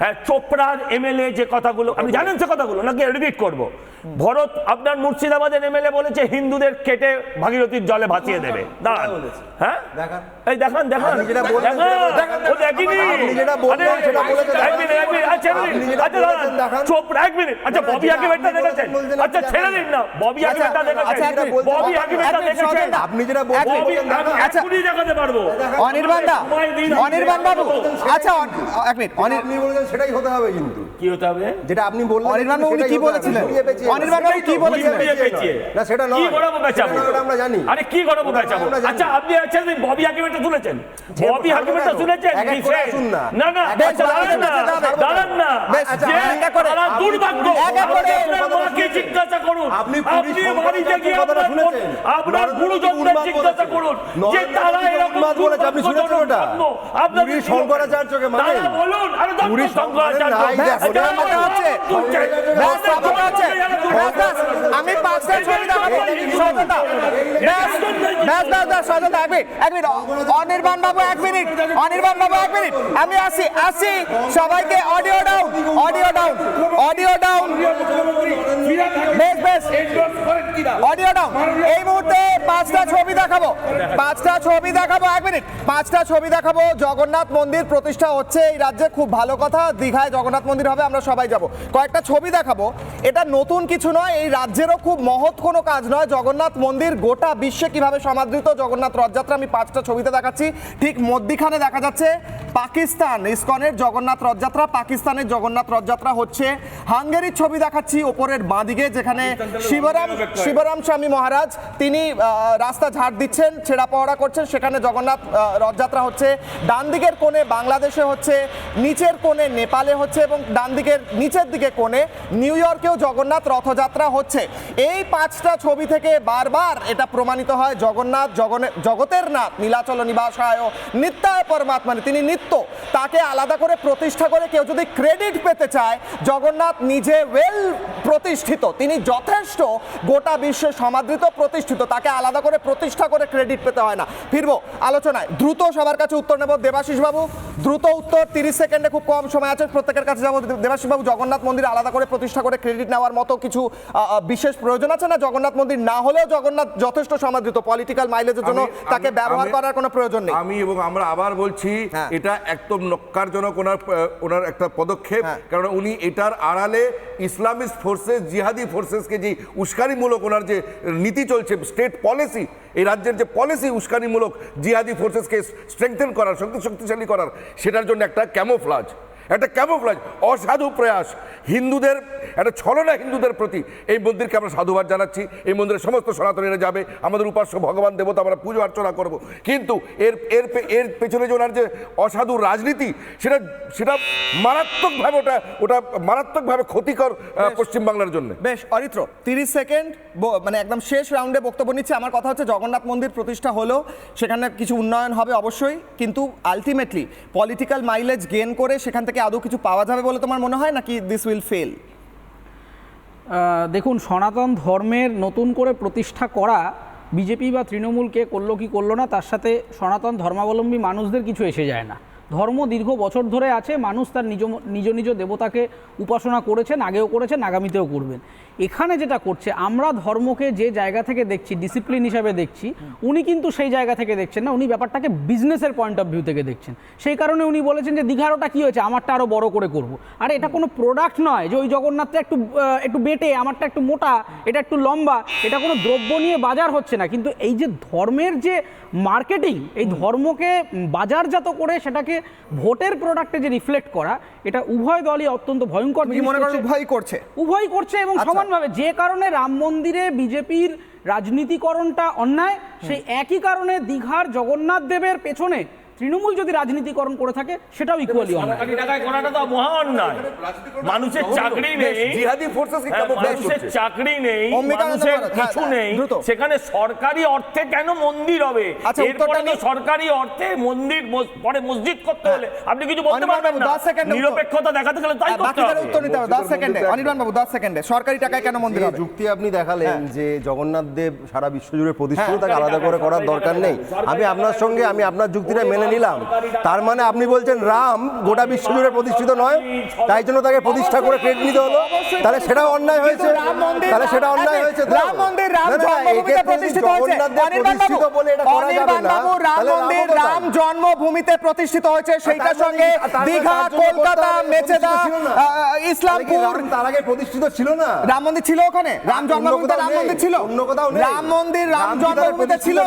হ্যাঁ চোপড়ার এমএলএ যে কথাগুলো, আপনি জানেন সে কথাগুলো নাকি রিপিট করবো? ভরত আপনার মুর্শিদাবাদের এমএলএ বলেছে হিন্দুদের কেটে ভাগীরথীর জলে ভাসিয়ে দেবে। দাঁড়ান, হ্যাঁ এই দেখান দেখান ও দেখিনি। চোপ এক মিনিট। আচ্ছা ববি হাকিমেরটা দেখেছেন? আচ্ছা ছেড়ে দিন না, ববি হাকিমেরটা দেখেছেন? ববি হাকিমেরটা দেখেছেন? আপনি যেটা বলছেন এখনই দেখাতে পারবো। অনির্বাণ দা, অনির্বাণ বাবু, আচ্ছা এক মিনিট, আপনি বলেছেন সেটাই হতে হবে, কিন্তু কি হতে হবে যেটা আপনি বললেন অনির্বাণ বাবু কি বলেছিলেন? অনির্বাণ বাবু কি বলেছিলেন? না সেটা নয়, কি গড়াবো বেচাবো আমরা জানি। আরে কি গড়াবো বেচাবো? আচ্ছা আপনি আছেন ববি হাকিমেরটা শুনেছেন? ববি হাকিমেরটা শুনেছেন? না না দাঁড়ান না, তারা দুর্ভাগ্য। আপনার মাকে জিজ্ঞাসা করুন, আপনি বাড়িতে গিয়ে আপনার গুরুজনদের জিজ্ঞাসা করুন যে তারা এরকম বলেছে। আপনি শুনেছেন ওটা? আপনার শঙ্করাচার্যকে মানে বলুন। আরে পুরী শঙ্করাচার্য আমি 5টা ছবি দেখাবো। অনির্বাণ বাবু এক মিনিট, অনির্বাণ বাবু এক মিনিট, আমি আসি সবাইকে audio down, audio down, audio down, audio down. এই মুহূর্তে 5টা ছবি দেখাবো, 5টা ছবি দেখাবো, এক মিনিট, 5টা ছবি দেখাবো। জগন্নাথ মন্দির প্রতিষ্ঠা হচ্ছে এই রাজ্যে, খুব ভালো কথা। দীঘায় জগন্নাথ মন্দির হবে, আমরা সবাই যাব। কয়েকটা ছবি দেখাবো, এটা নতুন কিছু নয়, এই রাজ্যেরও খুব মহৎ কোনো কাজ নয়। জগন্নাথ মন্দির গোটা বিশ্বে কিভাবে সমাদৃত জগন্নাথ রথযাত্রা আমি 5টা ছবিতে দেখাচ্ছি। ঠিক মধ্যিখানে দেখা যাচ্ছে পাকিস্তান, ইসকনের জগন্নাথ রথযাত্রা, পাকিস্তানের জগন্নাথ রথযাত্রা হচ্ছে। হাঙ্গেরির ছবি দেখাচ্ছি ওপরের বাঁদিকে, যেখানে শিবরাম স্বামী মহারাজ তিনি রাস্তা ঝাড় দিচ্ছেন, ছেঁড়া পাওয়ারা করছেন, সেখানে জগন্নাথ রথযাত্রা হচ্ছে। ডান দিকের কোণে বাংলাদেশে হচ্ছে, নিচের কোণে নেপালে হচ্ছে, এবং ডান দিকের নিচের দিকে কোণে নিউ ইয়র্কেও জগন্নাথ রথযাত্রা হচ্ছে। এই 5টা ছবি থেকে বারবার এটা প্রমাণিত হয় জগন্নাথ জগতের নাথ, নীলাচল নিবাসায় নিত্যায় পরমাত্মা, তিনি নিত্য। তাকে আলাদা করে প্রতিষ্ঠা করে কেউ যদি ক্রেডিট পেতে চায়, জগন্নাথ নিজে ওয়েল প্রতিষ্ঠিত, তিনি যথেষ্ট গোটা বিশ্বে সমাদৃত প্রতিষ্ঠিত, তাকে আলাদা করে প্রতিষ্ঠা করে ক্রেডিট পেতে হয় না। ফিরবো আলোচনায়, দ্রুত সবার কাছে উত্তর নেব। দেবাশিস বাবু দ্রুত উত্তর, 30 সেকেন্ডে, খুব কম সময় আছে, প্রত্যেকের কাছে যাবো। দেবাশিস বাবু, জগন্নাথ মন্দির আলাদা করে প্রতিষ্ঠা করে ক্রেডিট নেওয়ার মতো কিছু বিশেষ প্রয়োজন আছে না? জগন্নাথ মন্দির না হলেও জগন্নাথ যথেষ্ট সমাদৃত, পলিটিক্যাল মাইলেজের জন্য তাকে ব্যবহার করার কোনো প্রয়োজন নেই। আমি এবং আমরা আবার বলছি এটা একদম নক্কারজনক ওনার একটা পদক্ষেপ, কারণ উনি এটার আড়ালে ইসলামিস্ট ফোর্সেস, জিহাদি ফোর্সেসকে যে উস্কানিমূলক ওনার যে নীতি চলছে, স্টেট পলিসি, এই রাজ্যের যে পলিসি উস্কানিমূলক জিহাদি ফোর্সেসকে স্ট্রেংথেন করার, শক্তিশালী করার, সেটার জন্য একটা ক্যামোফ্লাজ, অসাধু প্রয়াস, হিন্দুদের একটা ছলনা হিন্দুদের প্রতি। এই মন্দিরকে আমরা সাধুবাদ জানাচ্ছি, এই মন্দিরে সমস্ত সনাতনীরা যাবে, আমাদের উপাস্য ভগবান দেবতা, আমরা পুজো অর্চনা করব। কিন্তু এর পেছনে যে ওনার যে অসাধু রাজনীতি, সেটা মারাত্মকভাবে ওটা মারাত্মকভাবে ক্ষতিকর পশ্চিমবাংলার জন্য। বেশ অরিত্র, 30 সেকেন্ড, মানে একদম শেষ রাউন্ডে বক্তব্য নিচ্ছে। আমার কথা হচ্ছে জগন্নাথ মন্দির প্রতিষ্ঠা হলো, সেখানে কিছু উন্নয়ন হবে অবশ্যই, কিন্তু আলটিমেটলি পলিটিক্যাল মাইলেজ গেইন করে সেখান থেকে আদৌ কিছু পাওয়া যাবে বলে তোমার মনে হয়, নাকি দিস উইল ফেল? দেখুন, সনাতন ধর্মের নতুন করে প্রতিষ্ঠা করা বিজেপি বা তৃণমূলকে করলো কি করলো না, তার সাথে সনাতন ধর্মাবলম্বী মানুষদের কিছু এসে যায় না। ধর্ম দীর্ঘ বছর ধরে আছে, মানুষ তার নিজ নিজ দেবতাকে উপাসনা করেছেন, আগেও করেছেন, আগামীতেও করবেন। এখানে যেটা করছে, আমরা ধর্মকে যে জায়গা থেকে দেখছি, ডিসিপ্লিন হিসাবে দেখছি, উনি কিন্তু সেই জায়গা থেকে দেখছেন না, উনি ব্যাপারটাকে বিজনেসের পয়েন্ট অফ ভিউ থেকে দেখছেন। সেই কারণে উনি বলেছেন যে দীঘারটা কী হয়েছে, আমারটা আরও বড় করে করব। আর এটা কোনো প্রোডাক্ট নয় যে ওই জগন্নাথটা একটু বেটে, আমারটা একটু মোটা, এটা একটু লম্বা, এটা কোনো দ্রব্য নিয়ে বাজার হচ্ছে না। কিন্তু এই যে ধর্মের যে মার্কেটিং, এই ধর্মকে বাজারজাত করে সেটাকে ভোটের প্রোডাক্টে যে রিফ্লেক্ট করা, এটা উভয় দলই অত্যন্ত ভয়ঙ্কর। উভয় করছে এবং সমানভাবে। যে কারণে রাম মন্দিরে বিজেপির রাজনীতিকরণটা অন্যায়, সেই একই কারণে দীঘার জগন্নাথ দেবের পেছনে তৃণমূল যদি রাজনীতিকরণ করে থাকে, সেটাও ইকুয়ালি অন্যায়। মানুষের চাকরি নেই, মানুষের চাকরি নেই, মানুষের কিছু নেই, সেখানে সরকারি অর্থে কেন মন্দির হবে? এরপরে তো সরকারি অর্থে মন্দির পরে মসজিদ করতে হলে আপনি কিছু বলতে পারবেন না। নিরপেক্ষতা দেখাতে গেলে তাই করতে হবে। উত্তর নিতে হবে 10 সেকেন্ডে। অনির্বাণ বাবু 10 সেকেন্ডে, সরকারি টাকায় কেন মন্দির হবে? যুক্তি আপনি দেখালেন যে জগন্নাথ দেব সারা বিশ্বজুড়ে প্রতিষ্ঠিত, তাকে আলাদা করে করার দরকার নেই। আমি আপনার যুক্তিটা মেনে মেনে নিলাম। তার মানে আপনি বলছেন রাম গোটা বিশ্ব জুড়ে প্রতিষ্ঠিত নয়, তাই জন্য তাকে প্রতিষ্ঠা করে ক্রেডিট নিতে হলো? তাহলে সেটাও অন্যায় হয়েছে, তাহলে সেটা অন্যায় হয়েছে। রাম মন্দির রাম জন্মভূমিতে প্রতিষ্ঠিত হয়েছে, রাম মন্দির রাম জন্মভূমিতে প্রতিষ্ঠিত হয়েছে, সেইটার সঙ্গে দীঘা, কলকাতা, মেচেদা, ইসলামপুর তার আগে প্রতিষ্ঠিত ছিল না। রাম মন্দির ছিল ওখানে, রাম জন্মভূমিতে রাম মন্দির ছিল, অন্য কোথাও নেই। রাম মন্দির রাম জন্মভূমিতে ছিল,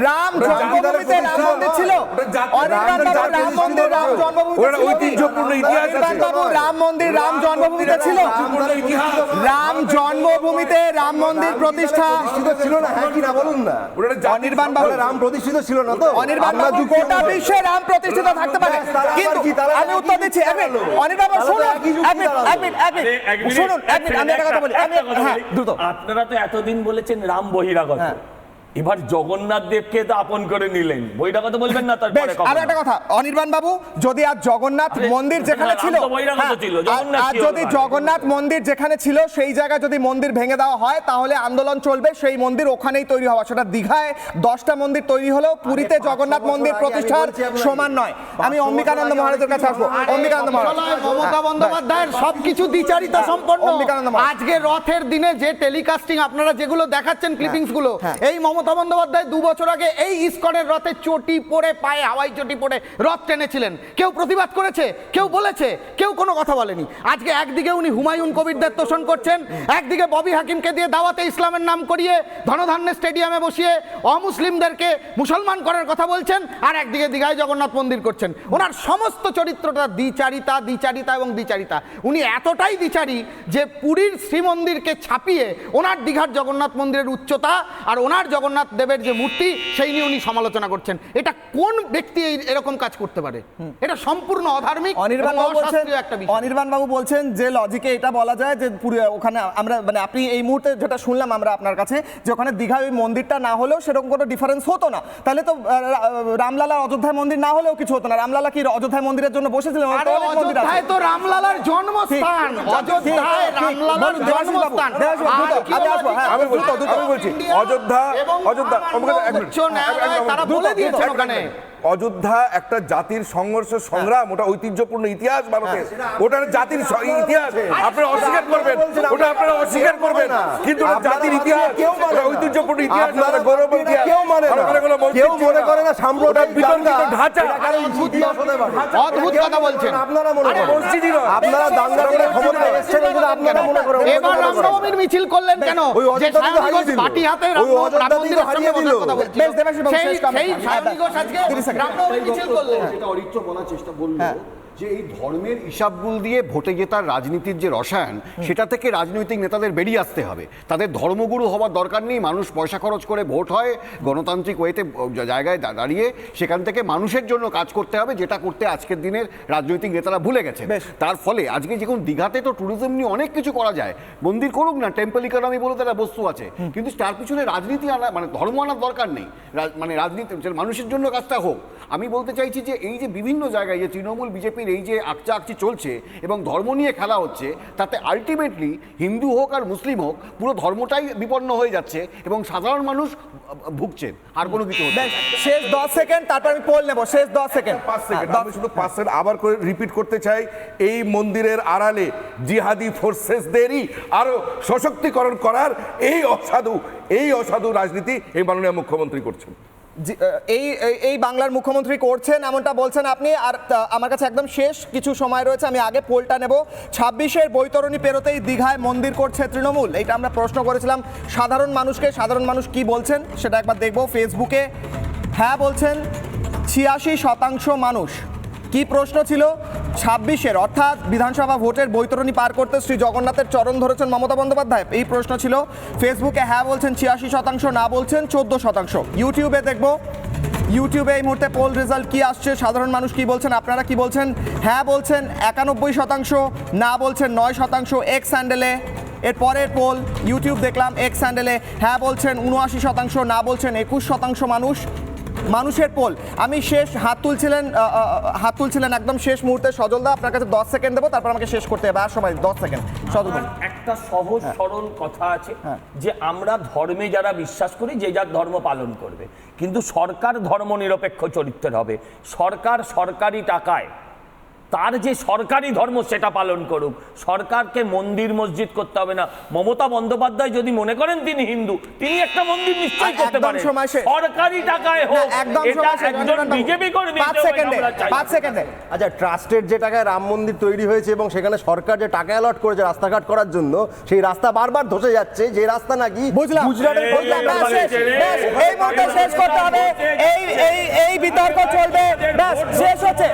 রাম জন্মভূমিতে রাম মন্দির ছিল, রাম মন্দির রাম জন্মভূমিতে ঐতিহ্যপূর্ণ ইতিহাস আছে। রাম মন্দির রাম জন্মভূমিতে ছিল, রাম জন্মভূমিতে রাম মন্দির প্রতিষ্ঠা ছিল না। হ্যাঁ কি না বলুন না, অনির্বাণ বাবু রাম প্রতিষ্ঠিত ছিল না তো? অনির্বাণ বাবু গোটা বিশ্বে রাম প্রতিষ্ঠিত থাকতে পারে, কিন্তু আমি উত্তর দিচ্ছি। অনির্বাণ বাবু শুনুন, শুনুন, আমি একটা কথা বলি। হ্যাঁ দ্রুত। আপনারা তো এতদিন বলেছেন রাম বহিরাগত, এবার জগন্নাথ দেবকে তো আপন করে নিলেন, বহিরাগত বলবেন না? তারপরে আর একটা কথা, অনির্বাণ বাবু, যদি আজ জগন্নাথ মন্দির যেখানে ছিল, আর যদি জগন্নাথ মন্দির যেখানে ছিল সেই জায়গায় যদি মন্দির ভেঙে দেওয়া হয়, তাহলে আন্দোলন চলবে। সেই মন্দির ওখানেই তৈরি হওয়া, সেটা দীঘায় 10টা মন্দির তৈরি হলেও পুরীতে জগন্নাথ মন্দির প্রতিষ্ঠার সমান নয়। আমি অম্বিকানন্দ মহারাজের কাছে আসবো। অম্বিকানন্দ মহারাজ, মমতা বন্দ্যোপাধ্যায়ের সবকিছু দ্বিচারিতা সম্পন্ন। আজকে রথের দিনে যে টেলিকাস্টিং আপনারা যেগুলো দেখাচ্ছেন, ক্লিপিংস গুলো, এই মমতা বন্দ্যোপাধ্যায় 2 বছর আগে এই ইস্কনের রথে চটি পরে, পায়ে হাওয়াই চটি পরে রথ টেনেছিলেন। কেউ প্রতিবাদ করেছে? কেউ বলেছে? কেউ কোনো কথা বলেনি। আজকে একদিকে উনি হুমায়ুন কবিরদের তোষণ করছেন, একদিকে ববি হাকিমকে দিয়ে দাওয়াতে ইসলামের নাম করিয়ে ধনধান্য স্টেডিয়ামে বসিয়ে অমুসলিমদেরকে মুসলমান করার কথা বলছেন, আর একদিকে দীঘায় জগন্নাথ মন্দির করছেন। ওনার সমস্ত চরিত্রটা দ্বিচারিতা, দ্বিচারিতা এবং দ্বিচারিতা। উনি এতটাই দ্বিচারী যে পুরীর শ্রীমন্দিরকে ছাপিয়ে ওনার দীঘার জগন্নাথ মন্দিরের উচ্চতা আর ওনার জগন্নাথ দেবের যে মূর্তি সেই নিয়ে উনি সমালোচনা করছেন। এটা কোন ব্যক্তি এরকম কাজ করতে পারে? এটা সম্পূর্ণ অধার্মিক। অনির্বাণ বাবু বলছেন যে লজিকে এটা বলা যায় যে ওখানে আমরা, মানে আপনি এই মুহূর্তে যেটা শুনলাম আমরা আপনার কাছে, যে ওখানে দীঘায় ওই মন্দিরটা না হলেও সেরকম কোনো ডিফারেন্স হতো না। তাহলে তো রামলালার অযোধ্যায় মন্দির না হলেও কিছু হতো না। রামলালা কি অযোধ্যায় মন্দিরের জন্য বসেছিলেন? অযোধ্যায় তো রামলালার জন্মস্থান, অযোধ্যায় রামলালার জন্মস্থান। আমি বলছি অযোধ্যা, তারা বলে দিয়েছেন ওখানে অযোধ্যা একটা জাতির সংঘর্ষ সংগ্রাম, ওটা ঐতিহ্যপূর্ণ ইতিহাস ভারতের, ওটা জাতির ইতিহাস। আপনারা অস্বীকার করবেন, ওটা আপনারা অস্বীকার করবেন, কিন্তু জাতির ইতিহাস, ঐতিহ্যপূর্ণ ইতিহাস, গৌরব ইতিহাস। কেউ মনে করে না সাম্প্রদায়িক বিতর্কিত ঢাঁচা, অদ্ভুত কথা বলছেন আপনারা। মনে করেন আপনারা দাঙ্গা করে ক্ষমতায় এসেছেন, এগুলো আপনারা মনে করেন। এবার রামনবমীর মিছিল করলেন কেন? ওই অযোধ্যাকে হারিয়ে দিল, বাটি হাতে ওই অযোধ্যাকে হারিয়ে দিল। সেই সায়নিঘোষ আজকে রামনবমীর মিছিল করলেন। যেটা অরিত্র বলার চেষ্টা বললো যে এই ধর্মের হিসাবগুলো দিয়ে ভোটে জেতার রাজনীতির যে রসায়ন, সেটা থেকে রাজনৈতিক নেতাদের বেরিয়ে আসতে হবে। তাদের ধর্মগুরু হওয়ার দরকার নেই। মানুষ পয়সা খরচ করে ভোট হয়, গণতান্ত্রিক ওয়েতে জায়গায় দাঁড়িয়ে সেখান থেকে মানুষের জন্য কাজ করতে হবে, যেটা করতে আজকের দিনের রাজনৈতিক নেতারা ভুলে গেছে। তার ফলে আজকে যখন দীঘাতে তো ট্যুরিজম নিয়ে অনেক কিছু করা যায়, মন্দির করুক না, টেম্পল ইকোনমি বলে তারা বস্তু আছে, কিন্তু তার পিছনে রাজনীতি আনা, মানে ধর্ম আনার দরকার নেই। মানে রাজনীতি মানুষের জন্য কাজটা হোক। আমি বলতে চাইছি যে এই যে বিভিন্ন জায়গায় যে তৃণমূল বিজেপির এই যে আকচি চলছে এবং ধর্ম নিয়ে খেলা হচ্ছে, তাতে আলটিমেটলি হিন্দু হোক আর মুসলিম হোক, পুরো ধর্মটাই বিপন্ন হয়ে যাচ্ছে এবং সাধারণ মানুষ ভুগছেন। আর কোনো কিছু হচ্ছে। শেষ 10 সেকেন্ড, তারপর আমি পোল নেব। শেষ 10 সেকেন্ড। আমি শুধু 5 সেকেন্ড আবার করে রিপিট করতে চাই, এই মন্দিরের আড়ালে জিহাদি ফোর্সেসদেরই আরো সশক্তিকরণ করার এই অসাধু রাজনীতি এই মাননীয় মুখ্যমন্ত্রী করছেন। এই বাংলার মুখ্যমন্ত্রী করছেন এমনটা বলছেন আপনি। আর আমার কাছে একদম শেষ কিছু সময় রয়েছে, আমি আগে পোলটা নেব। 26-এর বৈতরণী পেরোতেই দীঘায় মন্দির করছে তৃণমূল, এইটা আমরা প্রশ্ন করেছিলাম সাধারণ মানুষকে। সাধারণ মানুষ কি বলছেন সেটা একবার দেখব। ফেসবুকে হ্যাঁ বলছেন 86% মানুষ। কি প্রশ্ন ছিল? 26-এর অর্থাৎ বিধানসভা ভোটের বৈতরণী পার করতে শ্রী জগন্নাথের চরণ ধরেছেন মমতা বন্দ্যোপাধ্যায়, এই প্রশ্ন ছিল। ফেসবুকে হ্যাঁ বলছেন 86%, না বলছেন 14%। ইউটিউবে দেখব, ইউটিউবে এই মুহূর্তে পোল রেজাল্ট কি আসছে, সাধারণ মানুষ কি বলছেন, আপনারা কি বলছেন। হ্যাঁ বলছেন 91%, না বলছেন 9%। এক্স হ্যান্ডেলে এর পরের পোল ইউটিউব দেখলাম, এক্স হ্যান্ডেলে হ্যাঁ বলছেন 79%, না বলছেন 21% মানুষ। মানুষের পোল। আমি শেষ হাত তুলছিলেন একদম শেষ মুহূর্তে সজলদা, আপনার কাছে 10 সেকেন্ড দেবো, তারপর আমাকে শেষ করতে হবে। আর সবাই 10 সেকেন্ড। সজল একটা সহজ সরল কথা আছে যে আমরা ধর্মে যারা বিশ্বাস করি যে যার ধর্ম পালন করবে, কিন্তু সরকার ধর্ম নিরপেক্ষ চরিত্রের হবে। সরকার সরকারি টাকায় তার যে সরকারি ধর্ম সেটা পালন করুক, সরকারকে মন্দির মসজিদ করতে হবে না। মমতা বন্দ্যোপাধ্যায় যদি মনে করেন তিনি হিন্দু, তিনি একটা মন্দির নিশ্চয়ই করতে পারেন, সরকারি টাকায় হোক। এটা একজন বিজেপি কর্মী। 5 সেকেন্ডে। আচ্ছা, ট্রাস্টের যে টাকায় রাম মন্দির তৈরি হয়েছে এবং সেখানে সরকার যে টাকা অ্যালট করেছে রাস্তাঘাট করার জন্য, সেই রাস্তা বারবার ধসে যাচ্ছে, যে রাস্তা নাকি গুজরাটের এই মুহূর্তে শেষ করতে হবে। এই বিতর্ক চলবে, ব্যাস শেষ হচ্ছে।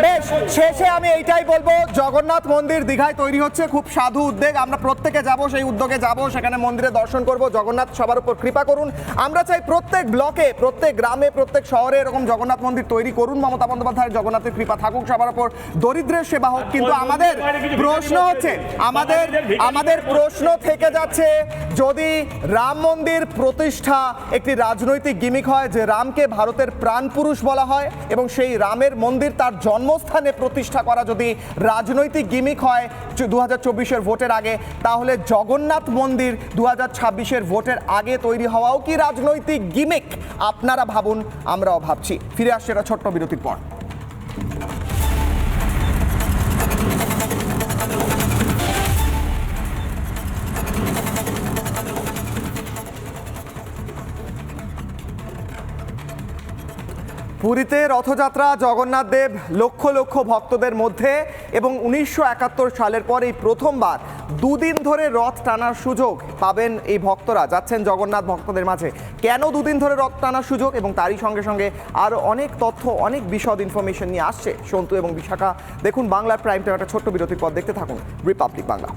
বেশ, শেষে আমি এইটাই বলবো, জগন্নাথ মন্দির দীঘায় তৈরি হচ্ছে, খুব সাধু উদ্যোগ। আমরা প্রত্যেকে যাব, সেই উদ্যোগে যাব, সেখানে মন্দিরে দর্শন করব। জগন্নাথ সবার উপর কৃপা করুন। আমরা চাই প্রত্যেক ব্লকে, প্রত্যেক গ্রামে, প্রত্যেক শহরে এরকম জগন্নাথ মন্দির তৈরি করুন। মমতা বন্দ্যোপাধ্যায়ের জগন্নাথের কৃপা থাকুক সবার উপর, দরিদ্রের সেবা হোক। কিন্তু আমাদের প্রশ্ন হচ্ছে, আমাদের প্রশ্ন থেকে যাচ্ছে, যদি রাম মন্দির প্রতিষ্ঠা একটি রাজনৈতিক গিমিক হয়, যে রামকে ভারতের প্রাণ পুরুষ বলা হয়, এবং সেই রামের মন্দির তার জন্মস্থানে প্রতিষ্ঠা করা যদি রাজনৈতিক গিমিক হয় 2024-এর ভোটের আগে, তাহলে জগন্নাথ মন্দির 2026-এর ভোটের আগে তৈরি হওয়াও কি রাজনৈতিক গিমিক? আপনারা ভাবুন, আমরাও ভাবছি। ফিরে আসছে একটা ছোট্ট বিরতির পর। পুরীতে রথযাত্রা, জগন্নাথ দেব লক্ষ লক্ষ ভক্তদের মধ্যে, এবং 1971 সালের পর এই প্রথমবার দুদিন ধরে রথ টানার সুযোগ পাবেন এই ভক্তরা। যাচ্ছেন জগন্নাথ ভক্তদের মাঝে। কেন দুদিন ধরে রথ টানার সুযোগ, এবং তারই সঙ্গে সঙ্গে আরও অনেক তথ্য, অনেক বিশদ ইনফরমেশন নিয়ে আসছে সন্তু এবং বিশাখা। দেখুন বাংলার প্রাইম টাইম, একটা ছোট্ট বিরতির পর দেখতে থাকুন রিপাবলিক বাংলা।